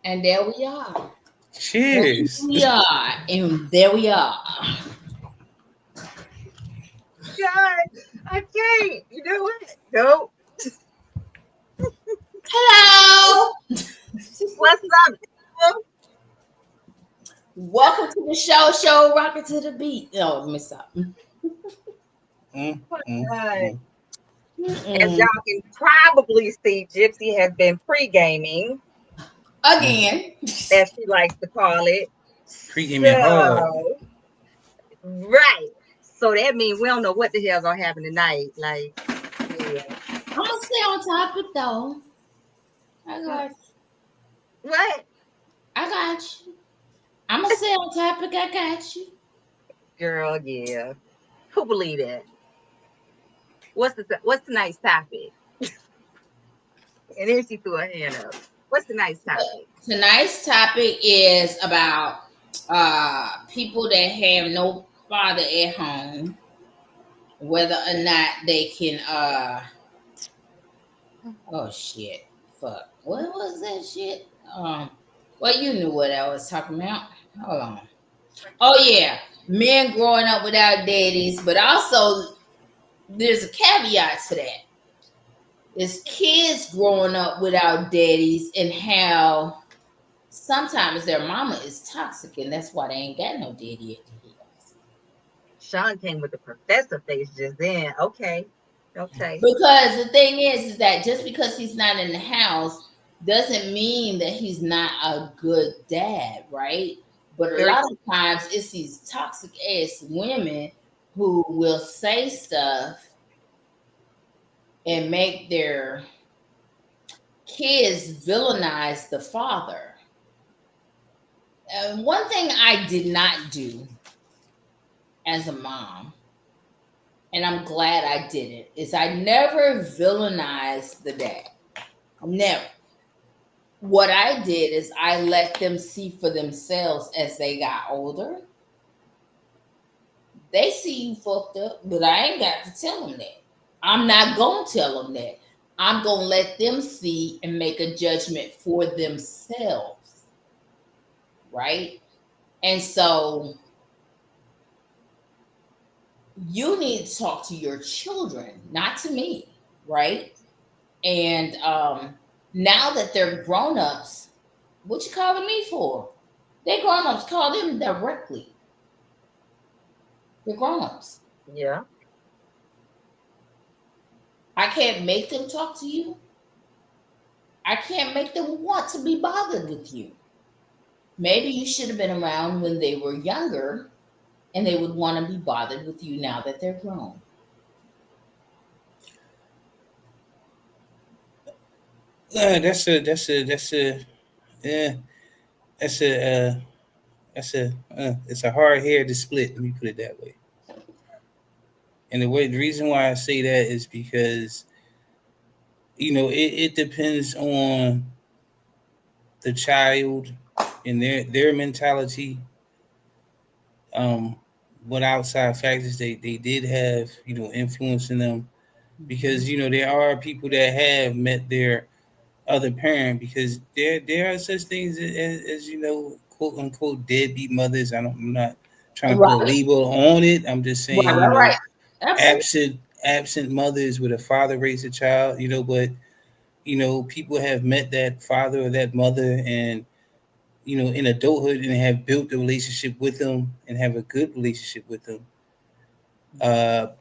And there we are. Cheers. There we are. And there we are. God, I can't. You know what? Nope. Hello. What's up? Welcome to the show, Rocket to the Beat. Oh, let me stop. As y'all can probably see, Gypsy has been pre-gaming. Again. As she likes to call it. Pre-gaming hard. Right. So that means we don't know what the hell's gonna happen tonight. Like, yeah. I'm gonna stay on topic though. I got you. What? I got you. I'm gonna stay on topic. I got you. Girl, yeah. Who believe that? What's tonight's topic? And then she threw her hand up. What's tonight's topic? Tonight's topic is about people that have no father at home, whether or not they can oh shit. Fuck. What was that shit? Well, you knew what I was talking about. Hold on. Oh yeah. Men growing up without daddies, but also there's a caveat to that. It's kids growing up without daddies and how sometimes their mama is toxic and that's why they ain't got no daddy at the house. Sean came with the professor face just then. Okay. Because the thing is that just because he's not in the house doesn't mean that he's not a good dad, right? But a lot of times it's these toxic ass women who will say stuff and make their kids villainize the father. And one thing I did not do as a mom, and I'm glad I didn't, is I never villainized the dad. Never. What I did is I let them see for themselves as they got older. They see you fucked up, but I ain't got to tell them that. I'm not going to tell them that. I'm going to let them see and make a judgment for themselves. Right? And so you need to talk to your children, not to me. Right? And now that they're grown-ups, what you calling me for? They grown-ups, call them directly. They're grown-ups. Yeah. I can't make them talk to you. I can't make them want to be bothered with you. Maybe you should have been around when they were younger and they would want to be bothered with you now that they're grown. It's a hard hair to split. Let me put it that way. And the reason why I say that is because, it depends on the child and their mentality. What outside factors they did have, influencing them, because there are people that have met their other parent, because there are such things as quote unquote deadbeat mothers. I'm not trying to put a label on it. I'm just saying, Right. absent mothers with a father raised a child, but people have met that father or that mother, and in adulthood, and have built a relationship with them and have a good relationship with them. And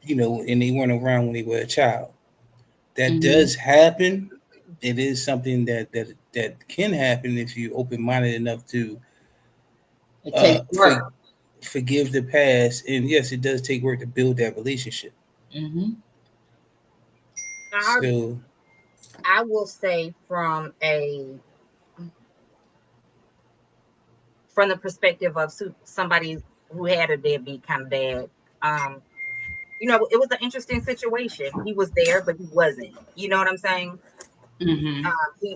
they weren't around when they were a child. That does happen. It is something that can happen if you're open-minded enough to forgive the past. And yes, it does take work to build that relationship. I So I will say from the perspective of somebody who had a deadbeat kind of dad, um, it was an interesting situation. He was there, but he wasn't. You know what I'm saying? Mm-hmm.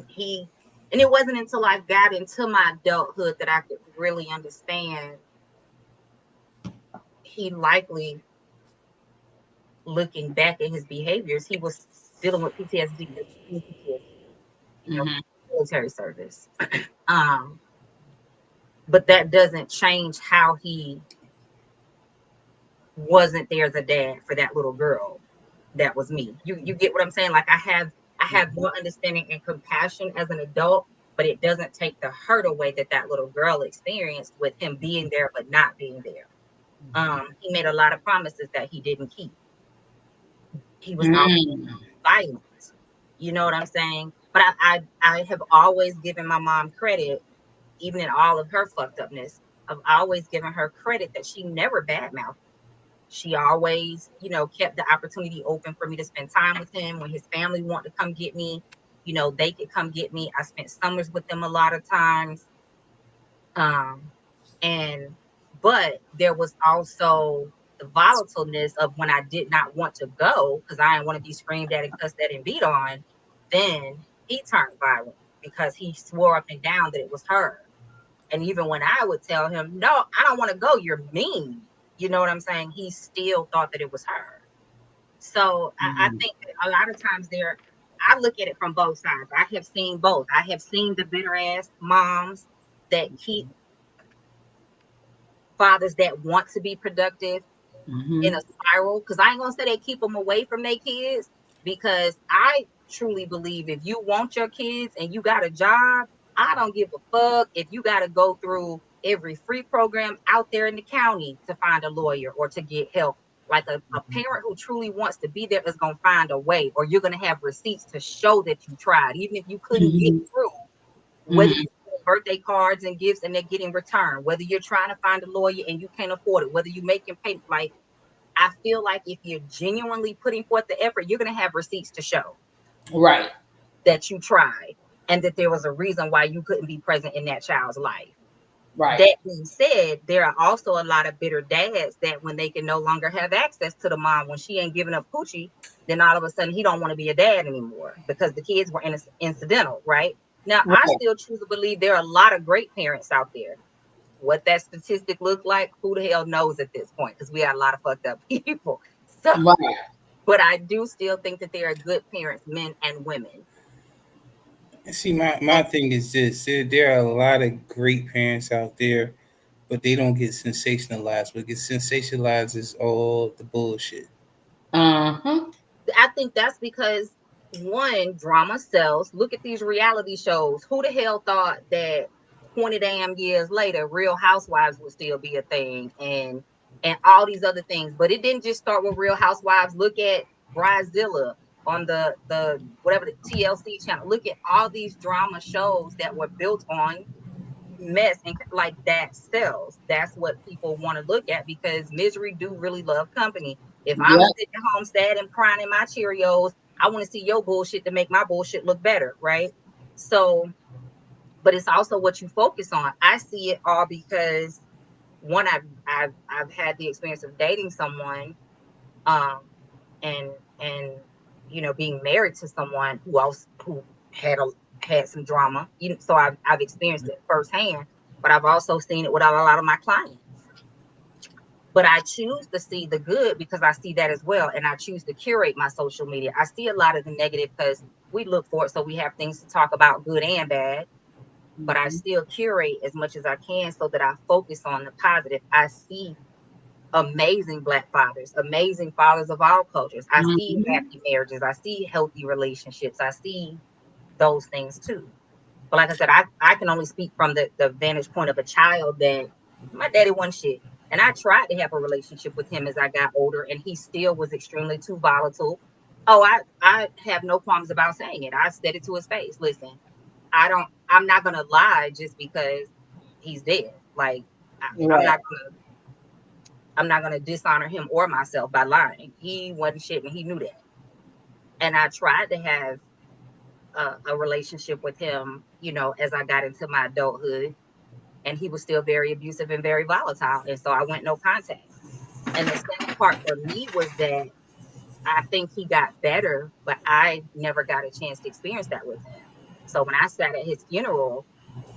He, and it wasn't until I got into my adulthood that I could really understand. He likely, looking back at his behaviors, he was dealing with PTSD, extreme PTSD, Mm-hmm. military service. Um, but that doesn't change how he wasn't there as a dad for that little girl. That was me. You get what I'm saying? Like I have more understanding and compassion as an adult, but it doesn't take the hurt away that little girl experienced with him being there but not being there. He made a lot of promises that he didn't keep. He was always Mm-hmm. violent. You know what I'm saying? But I have always given my mom credit, even in all of her fucked upness. I've always given her credit that she never badmouthed. She always, kept the opportunity open for me to spend time with him. When his family wanted to come get me, they could come get me. I spent summers with them a lot of times. Um, and but there was also the volatileness of when I did not want to go because I didn't want to be screamed at and cussed at and beat on. Then he turned violent because he swore up and down that it was her. And even when I would tell him, no, I don't want to go, you're mean. You know what I'm saying? He still thought that it was her. So I think that a lot of times I look at it from both sides. I have seen both. I have seen the bitter ass moms that keep fathers that want to be productive in Mm-hmm. a spiral. Because I ain't gonna say they keep them away from their kids, because I truly believe if you want your kids and you got a job, I don't give a fuck if you got to go through every free program out there in the county to find a lawyer or to get help. Like a parent who truly wants to be there is going to find a way, or you're going to have receipts to show that you tried, even if you couldn't get Mm-hmm. through. Whether Mm-hmm. you birthday cards and gifts and they're getting returned, whether you're trying to find a lawyer and you can't afford it, whether you making pay, like I feel like if you're genuinely putting forth the effort, you're going to have receipts to show Right. that you tried and that there was a reason why you couldn't be present in that child's life. Right. That being said, there are also a lot of bitter dads that when they can no longer have access to the mom, when she ain't giving up coochie, then all of a sudden he don't want to be a dad anymore because the kids were incidental, right? Now, I Right. still choose to believe there are a lot of great parents out there. What that statistic look like, who the hell knows at this point? Because we got a lot of fucked up people. So, Right. but I do still think that there are good parents, men and women. see, my thing is this: there are a lot of great parents out there, but they don't get sensationalized. What gets sensationalized is all the bullshit. Uh-huh. I think that's because one, drama sells. Look at these reality shows. Who the hell thought that 20 damn years later, Real Housewives would still be a thing, and all these other things? But it didn't just start with Real Housewives. Look at Bridezilla on the whatever the TLC channel. Look at all these drama shows that were built on mess, and like that sells. That's what people want to look at because misery do really love company. If I'm Yep. sitting home sad and crying in my Cheerios, I want to see your bullshit to make my bullshit look better, right? So, but it's also what you focus on. I see it all because one, I've had the experience of dating someone, um, and and being married to someone who had had some drama. So I've experienced it firsthand, but I've also seen it with a lot of my clients. But I choose to see the good because I see that as well, and I choose to curate my social media. I see a lot of the negative because we look for it, so we have things to talk about, good and bad. But I Mm-hmm. still curate as much as I can so that I focus on the positive. I see amazing Black fathers, amazing fathers of all cultures. I see Mm-hmm. happy marriages. I see healthy relationships. I see those things too. But like I said, I can only speak from the vantage point of a child that my daddy wasn't shit. And I tried to have a relationship with him as I got older, and he still was extremely too volatile. Oh, I have no qualms about saying it. I said it to his face. Listen, I'm not gonna lie just because he's dead. Like I, I'm Right. not gonna I'm not going to dishonor him or myself by lying. He wasn't shit and he knew that. And I tried to have a relationship with him, you know, as I got into my adulthood, and he was still very abusive and very volatile. And so I went no contact. And the sad part for me was that I think he got better, but I never got a chance to experience that with him. So when I sat at his funeral,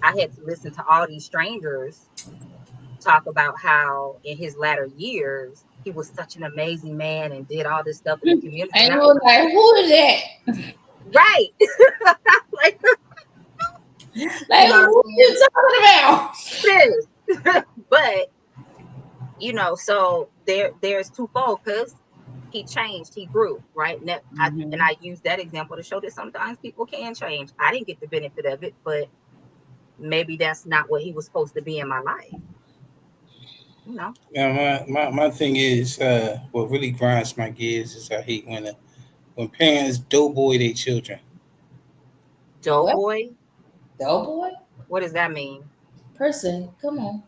I had to listen to all these strangers talk about how in his latter years he was such an amazing man and did all this stuff in the community. And I was like, who is that? Right. Like, Like, who are you talking about? sis. But you know, so there's twofold, because he changed, he grew, right? And I use that example to show that sometimes people can change. I didn't get the benefit of it, but maybe that's not what he was supposed to be in my life. You know. Now, my thing is, what really grinds my gears is I hate when parents doughboy their children. Doughboy? Doughboy? What does that mean? Person, come on.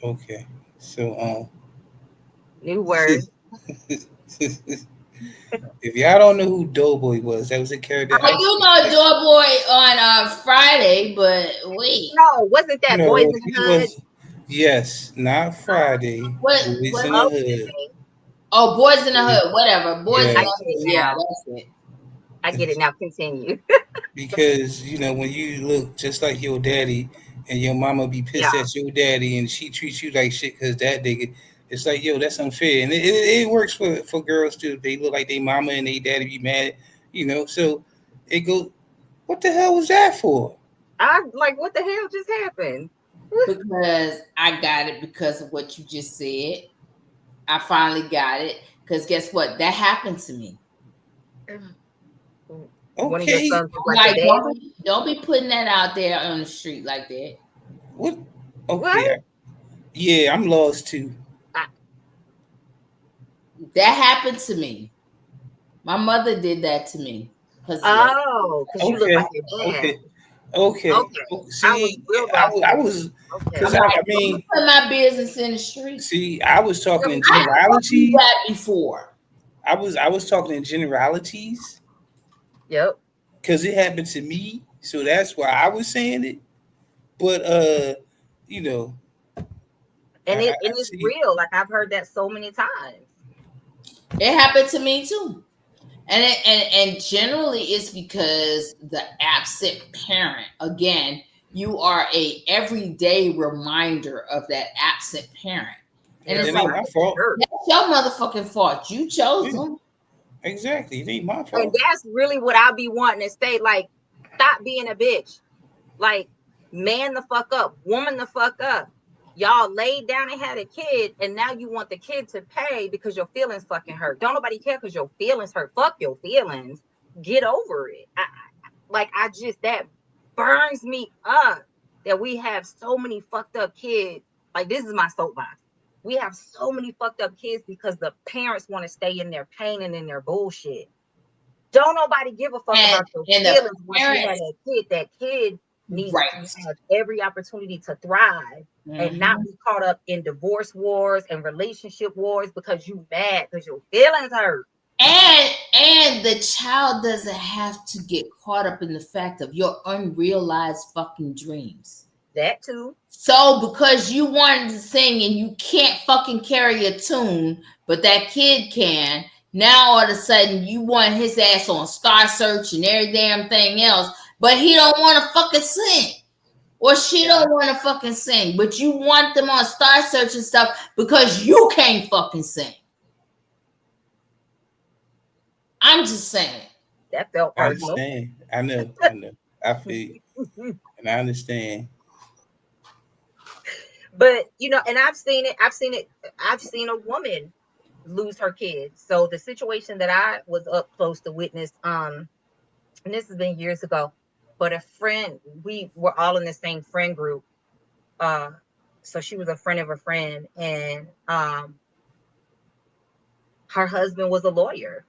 Okay, so New word. if y'all don't know who Doughboy was, that was a character. I do know Doughboy on Friday, but wait. No, wasn't that No, Boys in the he Hood? was. Yes, not Friday. What? Boys in What? the Hood. Oh, Boys in the Hood, whatever. Boys in Yeah. the Hood. Yeah, that's it. I get it now. Continue. Because when you look just like your daddy, and your mama be pissed Yeah. at your daddy, and she treats you like shit because that nigga, it's like, yo, that's unfair. And it works for girls too. They look like they mama and they daddy be mad, So it goes, what the hell was that for? I'm like, what the hell just happened? Because I got it because of what you just said. I finally got it. Because guess what? That happened to me. One of your Okay. sons was Like, like, don't be putting that out there on the street like that. What? What? Okay. Yeah, I'm lost too. That happened to me. My mother did that to me. Oh, because you look like your dad. Okay. See, I was, because I'm like, I mean, don't put my business in the street. See, I was talking in I generalities. that before. I was talking in generalities. Yep. Because it happened to me, so that's why I was saying it. But and it's real. Like, I've heard that so many times. It happened to me too. And generally it's because the absent parent, again, you are a everyday reminder of that absent parent. And it's like, my fault. That's your motherfucking fault. You chose them. Exactly. It ain't my fault. And that's really what I be wanting to say. Like, stop being a bitch. Like, man the fuck up. Woman the fuck up. Y'all laid down and had a kid, and now you want the kid to pay because your feelings fucking hurt. Don't nobody care because your feelings hurt. Fuck your feelings. Get over it. That burns me up that we have so many fucked up kids. Like, this is my soapbox. We have so many fucked up kids because the parents want to stay in their pain and in their bullshit. Don't nobody give a fuck about your feelings when you had a kid. That kid needs to have every opportunity to thrive and not be caught up in divorce wars and relationship wars because you mad because your feelings hurt. And the child doesn't have to get caught up in the fact of your unrealized fucking dreams. That too. So because you wanted to sing and you can't fucking carry a tune, but that kid can, now all of a sudden you want his ass on Star Search and every damn thing else, but he don't want to fucking sing. Or she don't want to fucking sing, but you want them on Star Search and stuff because you can't fucking sing. I'm just saying. That felt personal. I know. I feel you. And I understand. But and I've seen it. I've seen a woman lose her kids. So the situation that I was up close to witness, and this has been years ago, but a friend, we were all in the same friend group. So she was a friend of a friend, and her husband was a lawyer.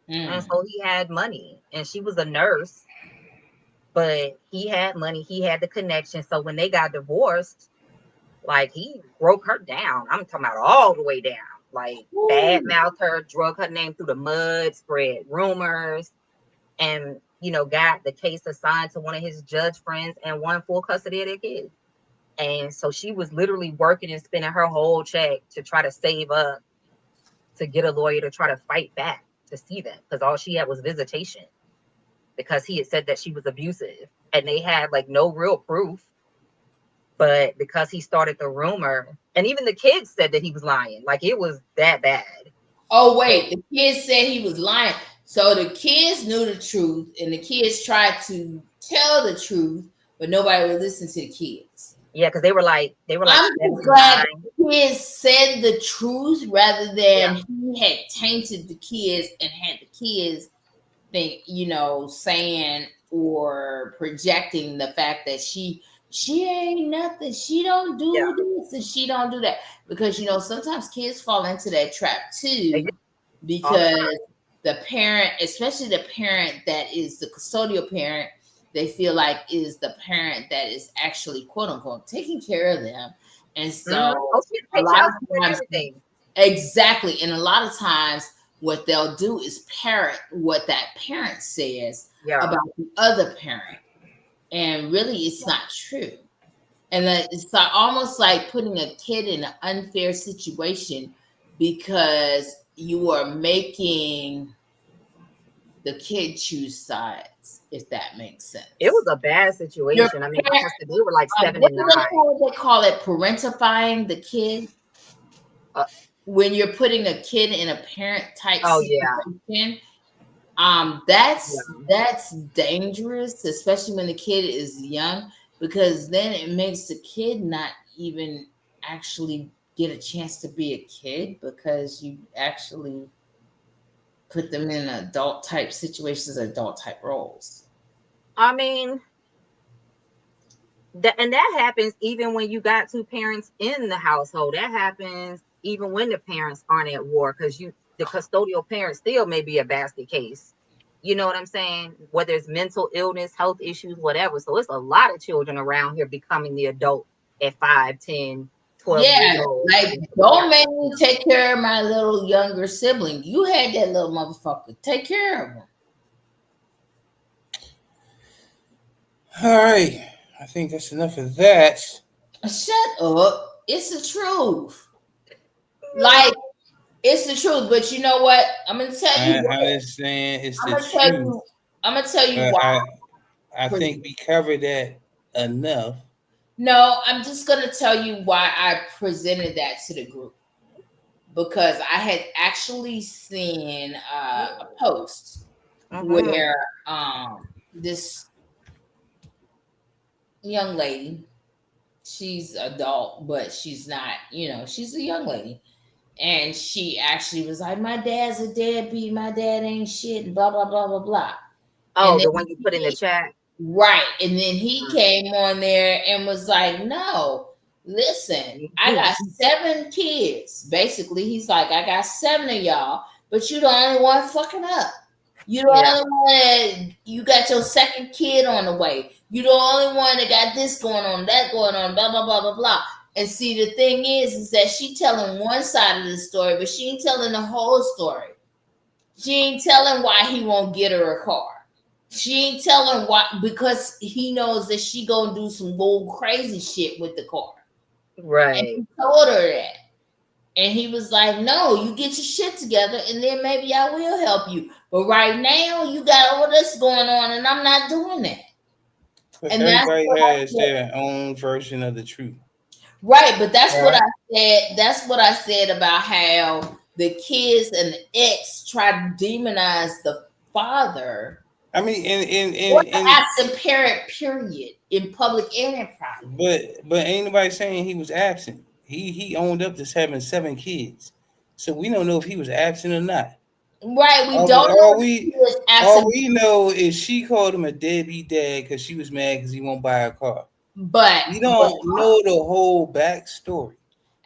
And so he had money, and she was a nurse, but he had money, he had the connection. So when they got divorced, like, he broke her down. I'm talking about all the way down. like Ooh. bad-mouthed her, drug her name through the mud, spread rumors, and got the case assigned to one of his judge friends and won full custody of their kids. And so she was literally working and spending her whole check to try to save up to get a lawyer to try to fight back to see them, because all she had was visitation, because he had said that she was abusive and they had like no real proof. But because he started the rumor, and even the kids said that he was lying, like it was that bad. Oh wait, the kids said he was lying. So the kids knew the truth, and the kids tried to tell the truth, but nobody would listen to the kids. Yeah, because they were like I'm 79. glad the kids said the truth rather Yeah. than he had tainted the kids and had the kids think, saying or projecting the fact that she ain't nothing. She don't do this and she don't do that. Because sometimes kids fall into that trap too, because the parent, especially the parent that is the custodial parent, they feel like is the parent that is actually quote unquote taking care of them. And so a lot of times, exactly. And a lot of times what they'll do is parrot what that parent says about the other parent. And really it's not true. And it's almost like putting a kid in an unfair situation, because you are making the kid choose sides, if that makes sense. It was a bad situation. I mean, they were like 7 and 9. They call it parentifying the kid. When you're putting a kid in a parent type situation. That's dangerous, especially when the kid is young, because then it makes the kid not even actually get a chance to be a kid, because you actually put them in adult type situations, adult type roles. I mean, and that happens even when you got two parents in the household. That happens even when the parents aren't at war, because the custodial parent still may be a basket case. You know what I'm saying? Whether it's mental illness, health issues, whatever. So it's a lot of children around here becoming the adult at 5, 10, 12 years old. Like, don't make me take care of my little younger sibling. You had that little motherfucker. Take care of him. All right. I think that's enough of that. Shut up. It's the truth. Like, it's the truth. But you know what? I'm going to tell you. I understand it's the truth. I'm going to tell you why. I think we covered that enough. No, I'm just going to tell you why I presented that to the group. Because I had actually seen a post where this young lady, she's adult, but she's not, she's a young lady. And she actually was like, my dad's a deadbeat, my dad ain't shit, and blah, blah, blah, blah, blah. Oh, the one you put in the chat? Right. And then he came on there and was like, no, listen, I got 7 kids. Basically, he's like, I got 7 of y'all, but you the only one fucking up. You the only one, you got your second kid on the way. You the only one that got this going on, that going on, blah, blah, blah, blah, blah. And see, the thing is that she telling one side of the story, but she ain't telling the whole story. She ain't telling why he won't get her a car. She ain't telling why, because he knows that she gonna do some bold crazy shit with the car. Right. And he told her that. And he was like, no, you get your shit together and then maybe I will help you. But right now you got all this going on and I'm not doing that. But and everybody has their own version of the truth. Right, but that's what I said. That's what I said about how the kids and the ex try to demonize the father. I mean, in absent parent, period, in public and in private. But ain't nobody saying he was absent. He owned up to having 7 kids, so we don't know if he was absent or not. Right, we don't know. All we know is she called him a deadbeat dad because she was mad because he won't buy a car. But we don't know the whole backstory.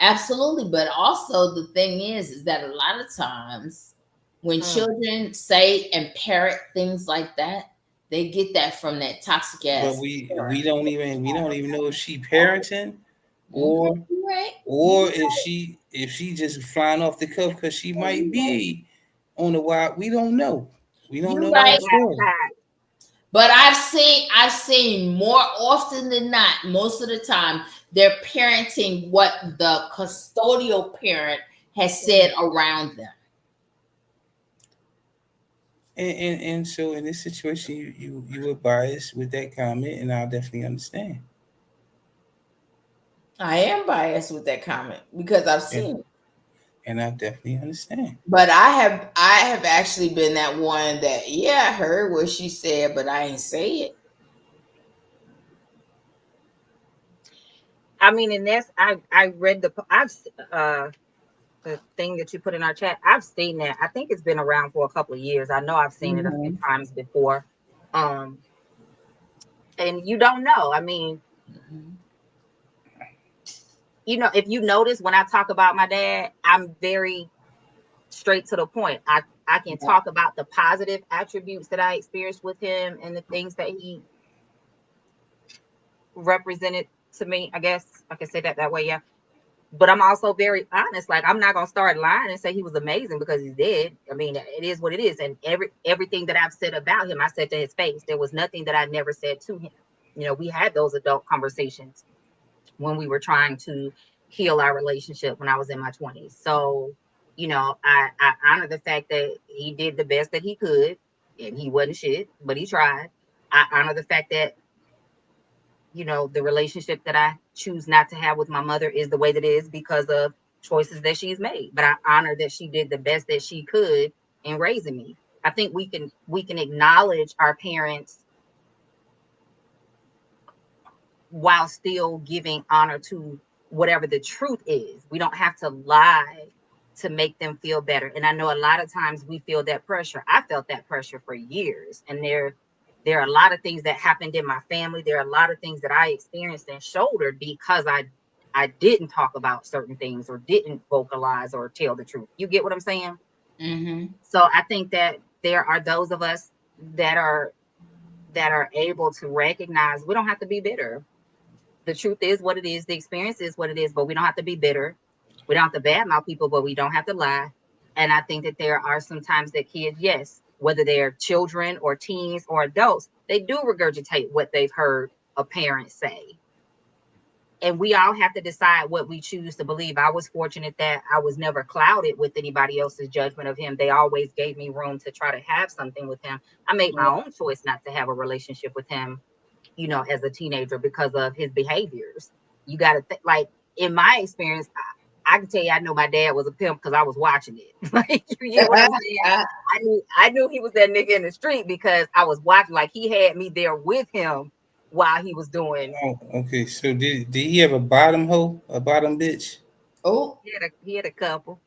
Absolutely, but also the thing is that a lot of times when children say and parrot things like that, they get that from that toxic ass. But we don't even know if she parenting or Okay, you right. or if she just flying off the cuff because she might be on the wild. We don't know. We don't You know the On whole right. the wild story. side. But I've seen more often than not, most of the time, they're parenting what the custodial parent has said around them. And so in this situation, you were biased with that comment, and I'll definitely understand. I am biased with that comment because I've And seen it. and I definitely understand. But I have actually been that one that, yeah, I heard what she said, but I ain't say it. I mean, and that's I read the thing that you put in our chat. I've seen that. I think it's been around for a couple of years. I know I've seen it a few Mhm. times before. Um, and you don't know. I mean, Mhm. if you notice when I talk about my dad, I'm very straight to the point. I can Yeah. talk about the positive attributes that I experienced with him and the things that he represented to me. I guess I can say that way. Yeah. But I'm also very honest. Like, I'm not gonna start lying and say he was amazing because he's dead. I mean, it is what it is. And everything that I've said about him, I said to his face. There was nothing that I never said to him. We had those adult conversations when we were trying to heal our relationship when I was in my 20s. So, I honor the fact that he did the best that he could, and he wasn't shit, but he tried. I honor the fact that the relationship that I choose not to have with my mother is the way that it is because of choices that she's made. But I honor that she did the best that she could in raising me. I think we can acknowledge our parents while still giving honor to whatever the truth is. We don't have to lie to make them feel better. And I know a lot of times we feel that pressure. I felt that pressure for years. And there are a lot of things that happened in my family. There are a lot of things that I experienced and shouldered because I didn't talk about certain things or didn't vocalize or tell the truth. You get what I'm saying? Mhm. So I think that there are those of us that are able to recognize we don't have to be bitter. The truth is what it is. The experience is what it is, but we don't have to be bitter. We don't have to badmouth people, but we don't have to lie. And I think that there are some times that kids, yes, whether they're children or teens or adults, they do regurgitate what they've heard a parent say. And we all have to decide what we choose to believe. I was fortunate that I was never clouded with anybody else's judgment of him. They always gave me room to try to have something with him. I made my own choice not to have a relationship with him, as a teenager because of his behaviors. You got to like in my experience, I can tell you I know my dad was a pimp because I was watching it. Like, you get what I'm saying? I knew he was that nigga in the street because I was watching. Like, he had me there with him while he was doing. Oh, okay. So did he have a bottom hoe, a bottom bitch? Oh, He had a couple.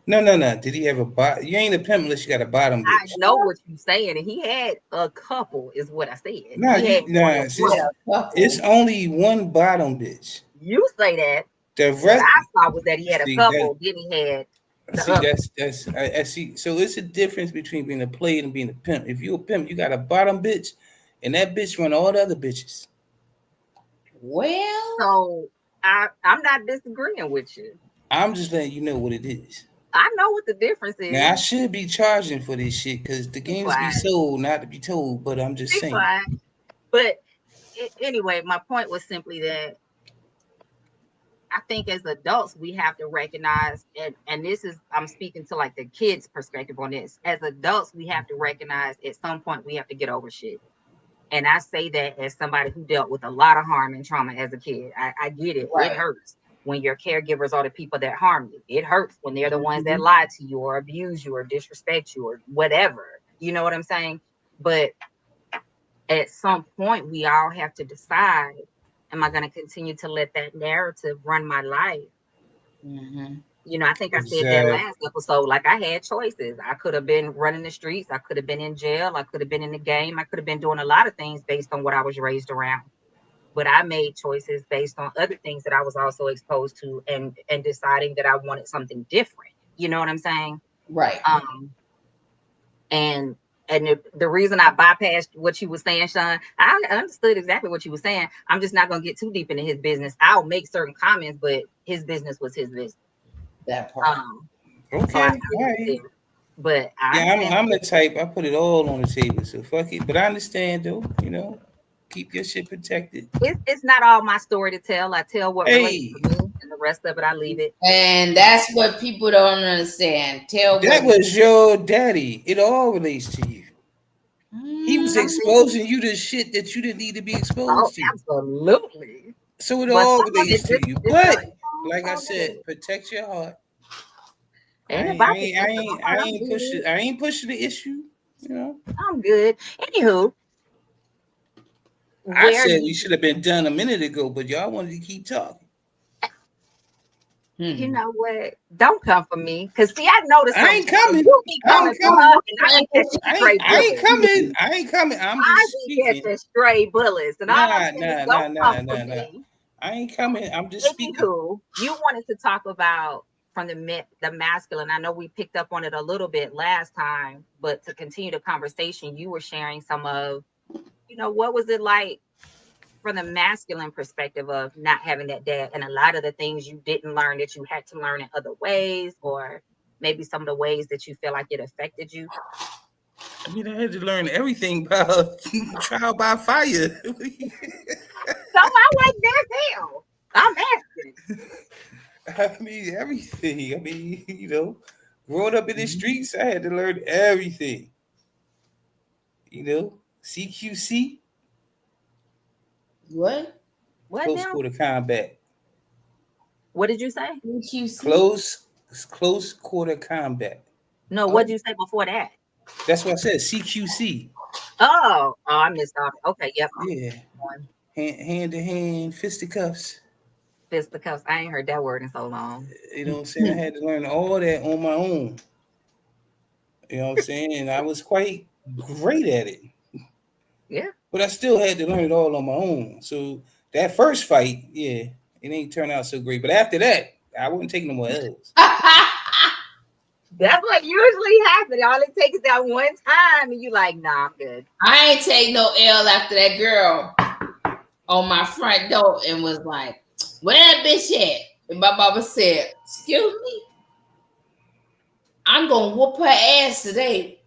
No, no, no. Did he have a bottom? You ain't a pimp unless you got a bottom I bitch. know what you're saying, and he had a couple, is what I said. Nah, He had more nah. than one. It's only one bottom bitch. You say that. The What rest, I saw was that he had a see that. couple, then he had the See, other. I see. So it's a difference between being a player and being a pimp. If you a pimp, you got a bottom bitch, and that bitch run all the other bitches. well, So I'm not disagreeing with you. I'm just letting you know what it is. I know what the difference Now is. I should be charging for this shit because the Be games be quiet. sold, not to be told. But I'm just Be saying. quiet. But anyway, my point was simply that I think as adults we have to recognize, and this is I'm speaking to like the kids' perspective on this. As adults, we have to recognize at some point we have to get over shit. And I say that as somebody who dealt with a lot of harm and trauma as a kid. I get it. It right. hurts when your caregivers are the people that harm you. It hurts when they're the ones that Mhm. lie to you or abuse you or disrespect you or whatever. You know what I'm saying? But at some point, we all have to decide, am I going to continue to let that narrative run my life? Mhm. I think I said that Exactly. last episode. Like, I had choices. I could have been running the streets. I could have been in jail. I could have been in the game. I could have been doing a lot of things based on what I was raised around. But I made choices based on other things that I was also exposed to, and deciding that I wanted something different. You know what I'm saying? Right. Um, and And the reason I bypassed what you were saying, Sean, I understood exactly what you were saying. I'm just not going to get too deep into his business. I'll make certain comments, but his business was his business. That part. Okay. So I All right. But I'm the type, I put it all on the table, so fuck it. But I understand though, you know, keep your shit protected. It's not all my story to tell. I tell what relates Hey, to me, and the rest of it I leave it. And that's what people don't understand. that was your daddy. It all relates to you. He was exposing you to shit that you didn't need to be exposed to. Absolutely. So it all relates to you. But like I said, protect your heart. I ain't pushing the issue. You know, I'm good. Anywho, I said we should have been done a minute ago, but y'all wanted to keep talking. You know what? Don't come for me, because see, I noticed I ain't coming. You be coming for her, and I ain't coming. I ain't coming. I'm just speaking. Catching stray bullets, and nah. I ain't coming. I'm just speaking. You wanted to talk about from the masculine. I know we picked up on it a little bit last time, but to continue the conversation, you were sharing some of, what was it like from the masculine perspective of not having that dad, and a lot of the things you didn't learn that you had to learn in other ways, or maybe some of the ways that you feel like it affected you. I mean, I had to learn everything about trial by fire. So I like that hell. I'm asking. I mean, everything. I mean, growing up in the streets, I had to learn everything. CQC. What? Close quarter combat. What did you say? CQC. Close quarter combat. No, what did you say before that? That's what I said. CQC. Oh, I missed out. Okay, yep. Yeah. Hand to hand, fisticuffs. Fisticuffs. I ain't heard that word in so long. You know what I'm saying? I had to learn all that on my own. You know what I'm saying? And I was quite great at it. Yeah. But I still had to learn it all on my own. So that first fight, yeah, it ain't turned out so great. But after that, I wouldn't take no more L's. That's what usually happens. All it takes is that one time, and you like, nah, I'm good. I ain't take no L after that girl on my front door and was like, "Where that bitch at?" And my mama said, "Excuse me, I'm gonna whoop her ass today."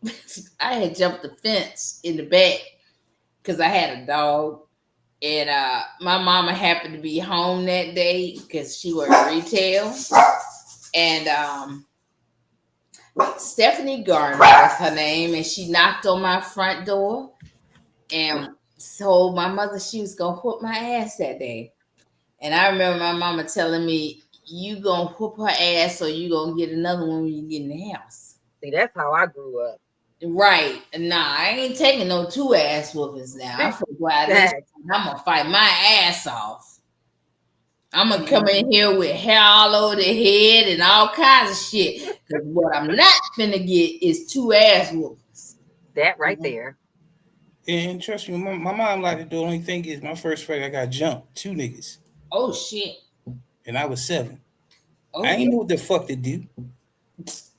I had jumped the fence in the back because I had a dog, and my mama happened to be home that day because she worked retail, and Stephanie Garner was her name, and she knocked on my front door and told my mother she was gonna whoop my ass that day. And I remember my mama telling me, "You gonna whoop her ass, or you gonna get another one when you get in the house." See, that's how I grew up. Right? Nah, I ain't taking no 2 ass whoopings now. I'm gonna fight my ass off. I'm gonna come in here with hair all over the head and all kinds of shit. Because what I'm not finna get is 2 ass whoopings. That right there. And trust me, my mom liked it. The only thing is, my first fight, I got jumped 2 niggas. Oh shit! And I was 7. Oh, I ain't know what the fuck to do.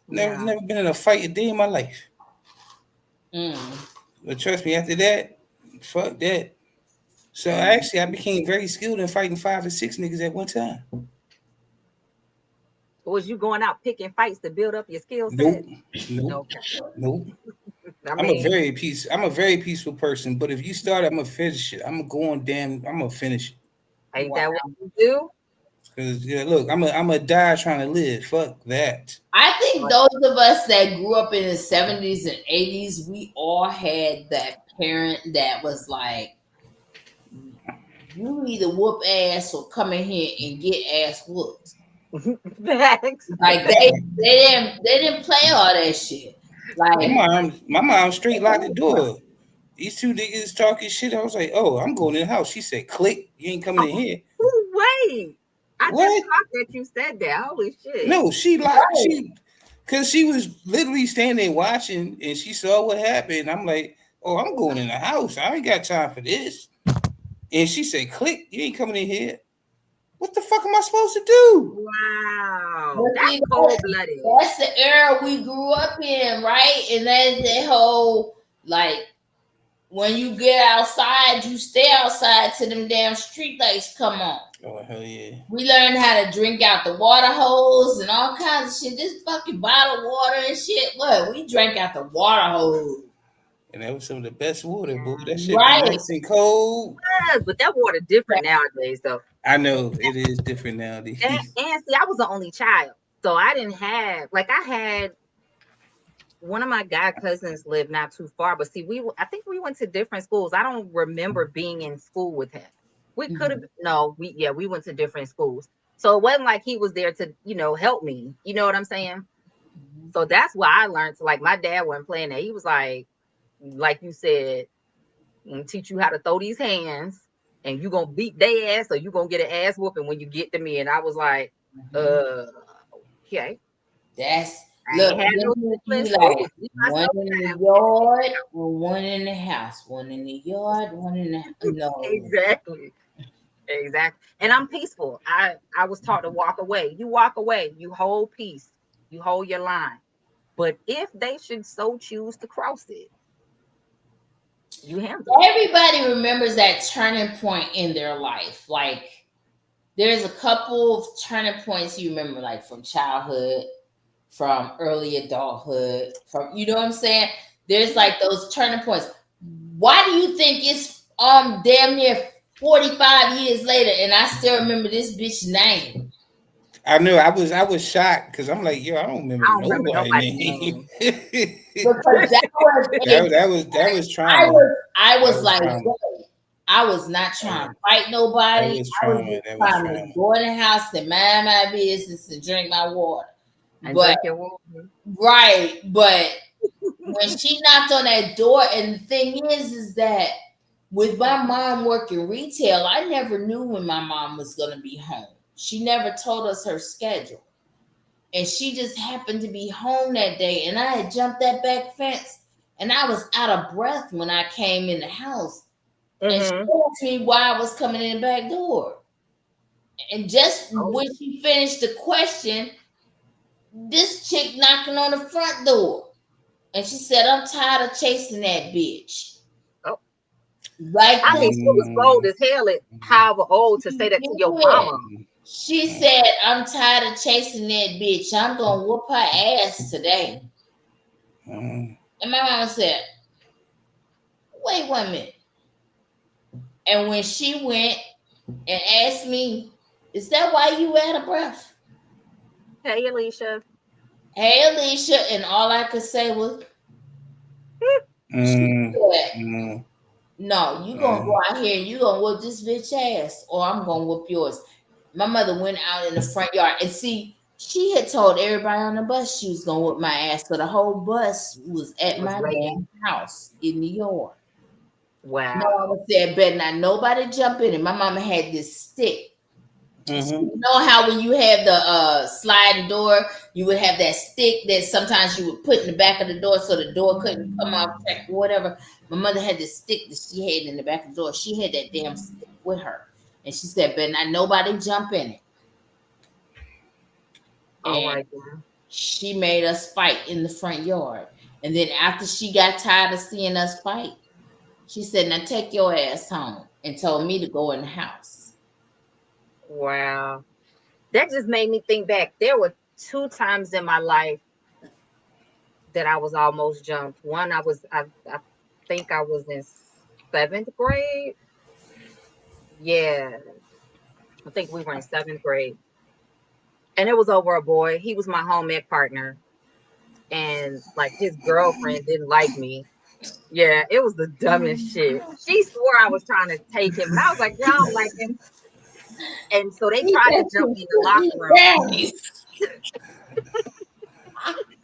Never been in a fight a day in my life. But trust me, after that, fuck that. So actually, I became very skilled in fighting 5 or 6 niggas at one time. Was you going out picking fights to build up your skill set? Nope. I'm a very peaceful person. But if you start, I'm gonna finish it. I'm gonna finish it. Ain't that what you do? Because look, I'm a die trying to live. Fuck that. I think those of us that grew up in the 70s and 80s, we all had that parent that was like, "You either whoop ass or come in here and get ass whooped." Like they didn't play all that shit. Like my mom straight locked the door. These 2 niggas talking shit. I was like, "Oh, I'm going in the house." She said, "Click, you ain't coming in here." Wait, I just thought that you said that. Holy shit! No, she locked. Because she was literally standing there watching, and she saw what happened. I'm like, "Oh, I'm going in the house. I ain't got time for this." And she said, "Click, you ain't coming in here." What the fuck am I supposed to do? Wow, that's cold-blooded. That's the era we grew up in, right? And that's the whole Like when you get outside, you stay outside till them damn street lights come on. Oh hell yeah! We learned how to drink out the water hose and all kinds of shit. This fucking bottled water and shit. What? We drank out the water hose. And that was some of the best water, boy. That shit be Right. nice and cold. Yes, but that water different nowadays, though. I know it is different nowadays. And see, I was the only child, so I didn't have I had one of my guy cousins lived not too far, but see, I think we went to different schools. I don't remember being in school with him. We could have we went to different schools. So it wasn't like he was there to, help me. You know what I'm saying? So that's why I learned to, like, my dad wasn't playing that. He was like you said, teach you how to throw these hands and you gonna beat their ass or you gonna get an ass whooping when you get to me. And I was like, okay. That's Look, like one in the yard or one in the house. One in the yard, one in the no. Exactly. And I'm peaceful. I was taught to walk away. You walk away, you hold peace, you hold your line. But if they should so choose to cross it, you handle it. Everybody remembers that turning point in their life. Like there's a couple of turning points you remember, like from childhood, from early adulthood, from what I'm saying? There's like those turning points. Why do you think it's damn near 45 years later and I still remember this bitch name? I know I was shocked because I'm like, yo, I don't remember nobody's name. Because that was trauma. I was like, I was not trying to fight nobody. That was trauma. I was trying to go in the house and mind my business and drink my water. And drink your water. Right, but when she knocked on that door, and the thing is that with my mom working retail, I never knew when my mom was going to be home. She never told us her schedule. And she just happened to be home that day. And I had jumped that back fence. And I was out of breath when I came in the house. And she asked me why I was coming in the back door. And just when she finished the question, this chick knocking on the front door. And she said, I'm tired of chasing that bitch. Like, I mean, she was bold as hell at however old to say that to your mama. She said, I'm tired of chasing that bitch. I'm going to whoop her ass today. And my mama said, wait 1 minute. And when she went and asked me, is that why you out of breath? Hey, Alicia. Hey, Alicia. And all I could say was, no, you going to go out here and you going to whoop this bitch ass or I'm going to whoop yours. My mother went out in the front yard and see, she had told everybody on the bus she was going to whoop my ass. So the whole bus was at my damn house in New York. Wow. My mama said, better not nobody jump in it. My mama had this stick. So you know how when you have the sliding door, you would have that stick that sometimes you would put in the back of the door so the door couldn't come off or whatever. My mother had this stick that she had in the back of the door. She had that damn stick with her. And she said, better not nobody jump in it. Oh my God. She made us fight in the front yard. And then after she got tired of seeing us fight, she said, now take your ass home, and told me to go in the house. Wow. That just made me think back. There were 2 times in my life that I was almost jumped. One, I think I was in 7th grade. Yeah. I think we were in 7th grade. And it was over a boy. He was my home ec partner. And like his girlfriend didn't like me. Yeah, it was the dumbest shit. She swore I was trying to take him. And I was like, girl, I don't like him. And so they tried to jump me in the locker room.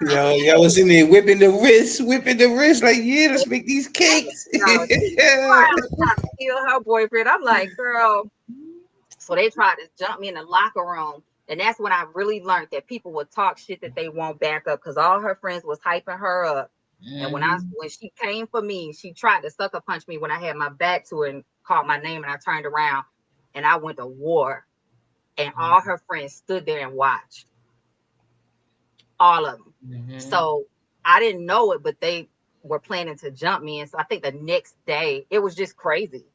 Y'all was in there whipping the wrist, like, yeah, let's make these cakes. She was trying to kill her boyfriend. I'm like, girl. So they tried to jump me in the locker room. And that's when I really learned that people would talk shit that they won't back up because all her friends was hyping her up. And when she came for me, she tried to sucker punch me when I had my back to her and called my name, and I turned around and I went to war. And all her friends stood there and watched. All of them. So I didn't know it, but they were planning to jump me. And so I think the next day, it was just crazy.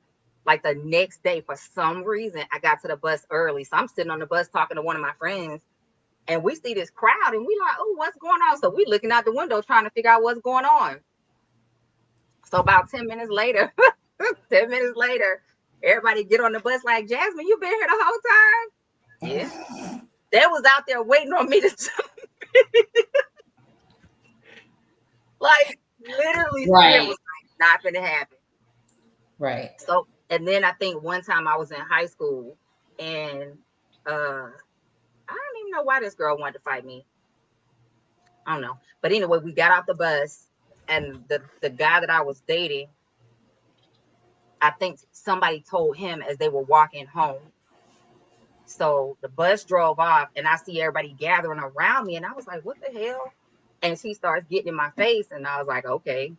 Like the next day, for some reason, I got to the bus early. So I'm sitting on the bus talking to one of my friends, and we see this crowd, and we like, oh, what's going on? So we looking out the window trying to figure out what's going on. So about 10 minutes later, 10 minutes later, everybody get on the bus like, Jasmine, you been here the whole time? Yeah. They was out there waiting on me to like literally Right. it was like not gonna happen. Right. So, and then I think one time I was in high school, and I don't even know why this girl wanted to fight me. I don't know. But anyway, we got off the bus, and the guy that I was dating, I think somebody told him as they were walking home. So the bus drove off, and I see everybody gathering around me, and I was like, what the hell? And she starts getting in my face, and I was like, okay.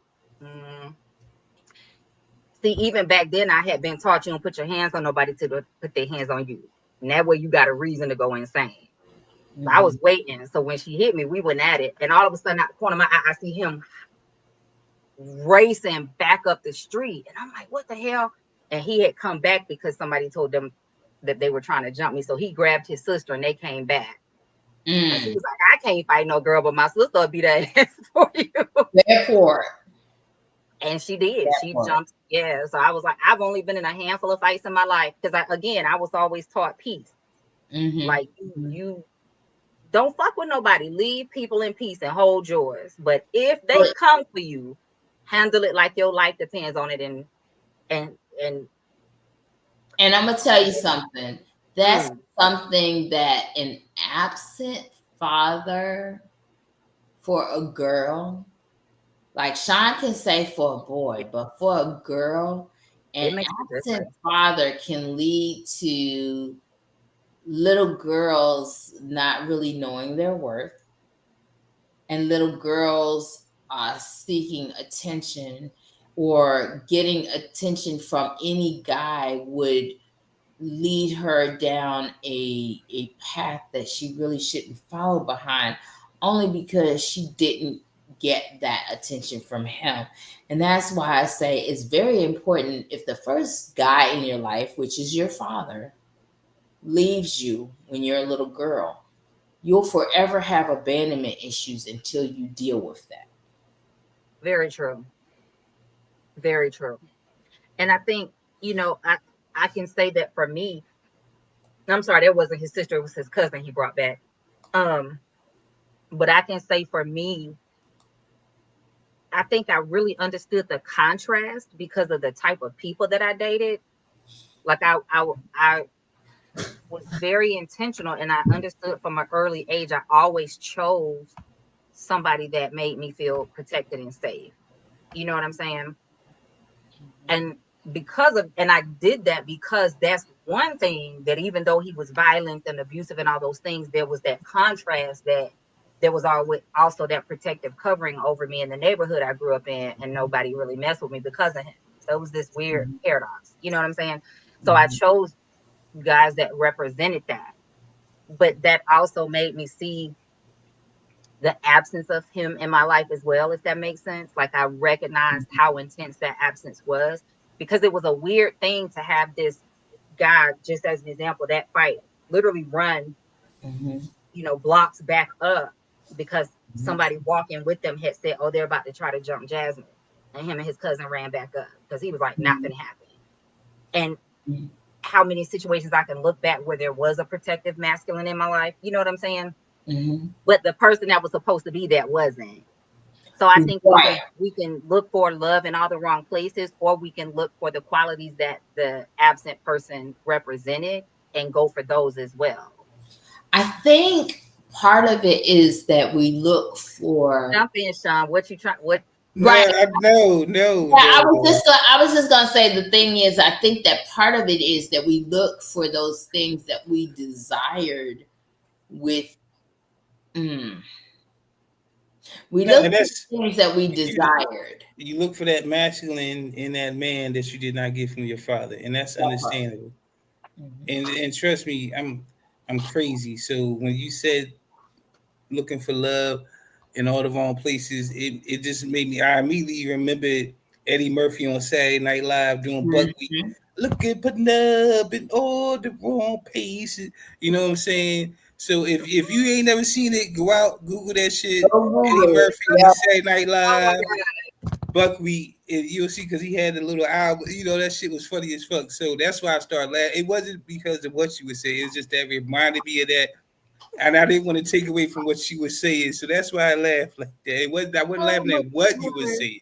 See, even back then, I had been taught you don't put your hands on nobody to put their hands on you. And that way you got a reason to go insane. So I was waiting. So when she hit me, we went at it. And all of a sudden, out the corner of my eye, I see him racing back up the street. And I'm like, what the hell? And he had come back because somebody told them that they were trying to jump me. So he grabbed his sister and they came back. And she was like, I can't fight no girl, but my sister will beat that ass for you. Therefore. And she did. She jumped. Yeah. So I was like, I've only been in a handful of fights in my life because I was always taught peace. Like you don't fuck with nobody. Leave people in peace and hold yours. But if they come for you, handle it like your life depends on it. And I'm gonna tell you something. That's something that an absent father for a girl, like Sean can say for a boy, but for a girl, an absent father can lead to little girls not really knowing their worth, and little girls seeking attention or getting attention from any guy would lead her down a path that she really shouldn't follow behind, only because she didn't get that attention from him. And that's why I say it's very important, if the first guy in your life, which is your father, leaves you when you're a little girl, you'll forever have abandonment issues until you deal with that. Very true. Very true. And I think, I can say that for me, I'm sorry, that wasn't his sister, it was his cousin he brought back. But I can say for me, I think I really understood the contrast because of the type of people that I dated. Like I was very intentional, and I understood from an early age, I always chose somebody that made me feel protected and safe. You know what I'm saying? And I did that because that's one thing, that even though he was violent and abusive and all those things, there was that contrast, that there was always also that protective covering over me in the neighborhood I grew up in, and nobody really messed with me because of him. So it was this weird paradox. You know what I'm saying? So I chose guys that represented that. But that also made me see the absence of him in my life as well, if that makes sense. Like I recognized how intense that absence was, because it was a weird thing to have this guy, just as an example, that fight literally run, blocks back up because somebody walking with them had said, oh, they're about to try to jump Jasmine. And him and his cousin ran back up because he was like, not gonna happen. And how many situations I can look back where there was a protective masculine in my life, you know what I'm saying? But the person that was supposed to be that wasn't. So I think we can look for love in all the wrong places, or we can look for the qualities that the absent person represented and go for those as well. I think part of it is that we look for. Jump in, Sean. What you trying? What? Right? No. I was just gonna say, the thing is, I think that part of it is that we look for those things that we desired with. We look for things that we desired. You look for that masculine in that man that you did not get from your father, and that's understandable. And trust me, I'm crazy. So when you said looking for love, in all the wrong places. It just made me. I immediately remembered Eddie Murphy on Saturday Night Live doing Buckwheat. Mm-hmm. Look at putting up in all the wrong places. You know what I'm saying? So if you ain't never seen it, go out, Google that shit. Go Eddie Google it. Murphy, Yep. Saturday Night Oh my Live, God. Buckwheat, and you'll see because he had a little album. You know that shit was funny as fuck. So that's why I started laughing. It wasn't because of what you would say. It was just that it reminded me of that, and I didn't want to take away from what she was saying. So that's why I laughed like that. It wasn't. I wasn't Oh laughing my at what you were God. saying.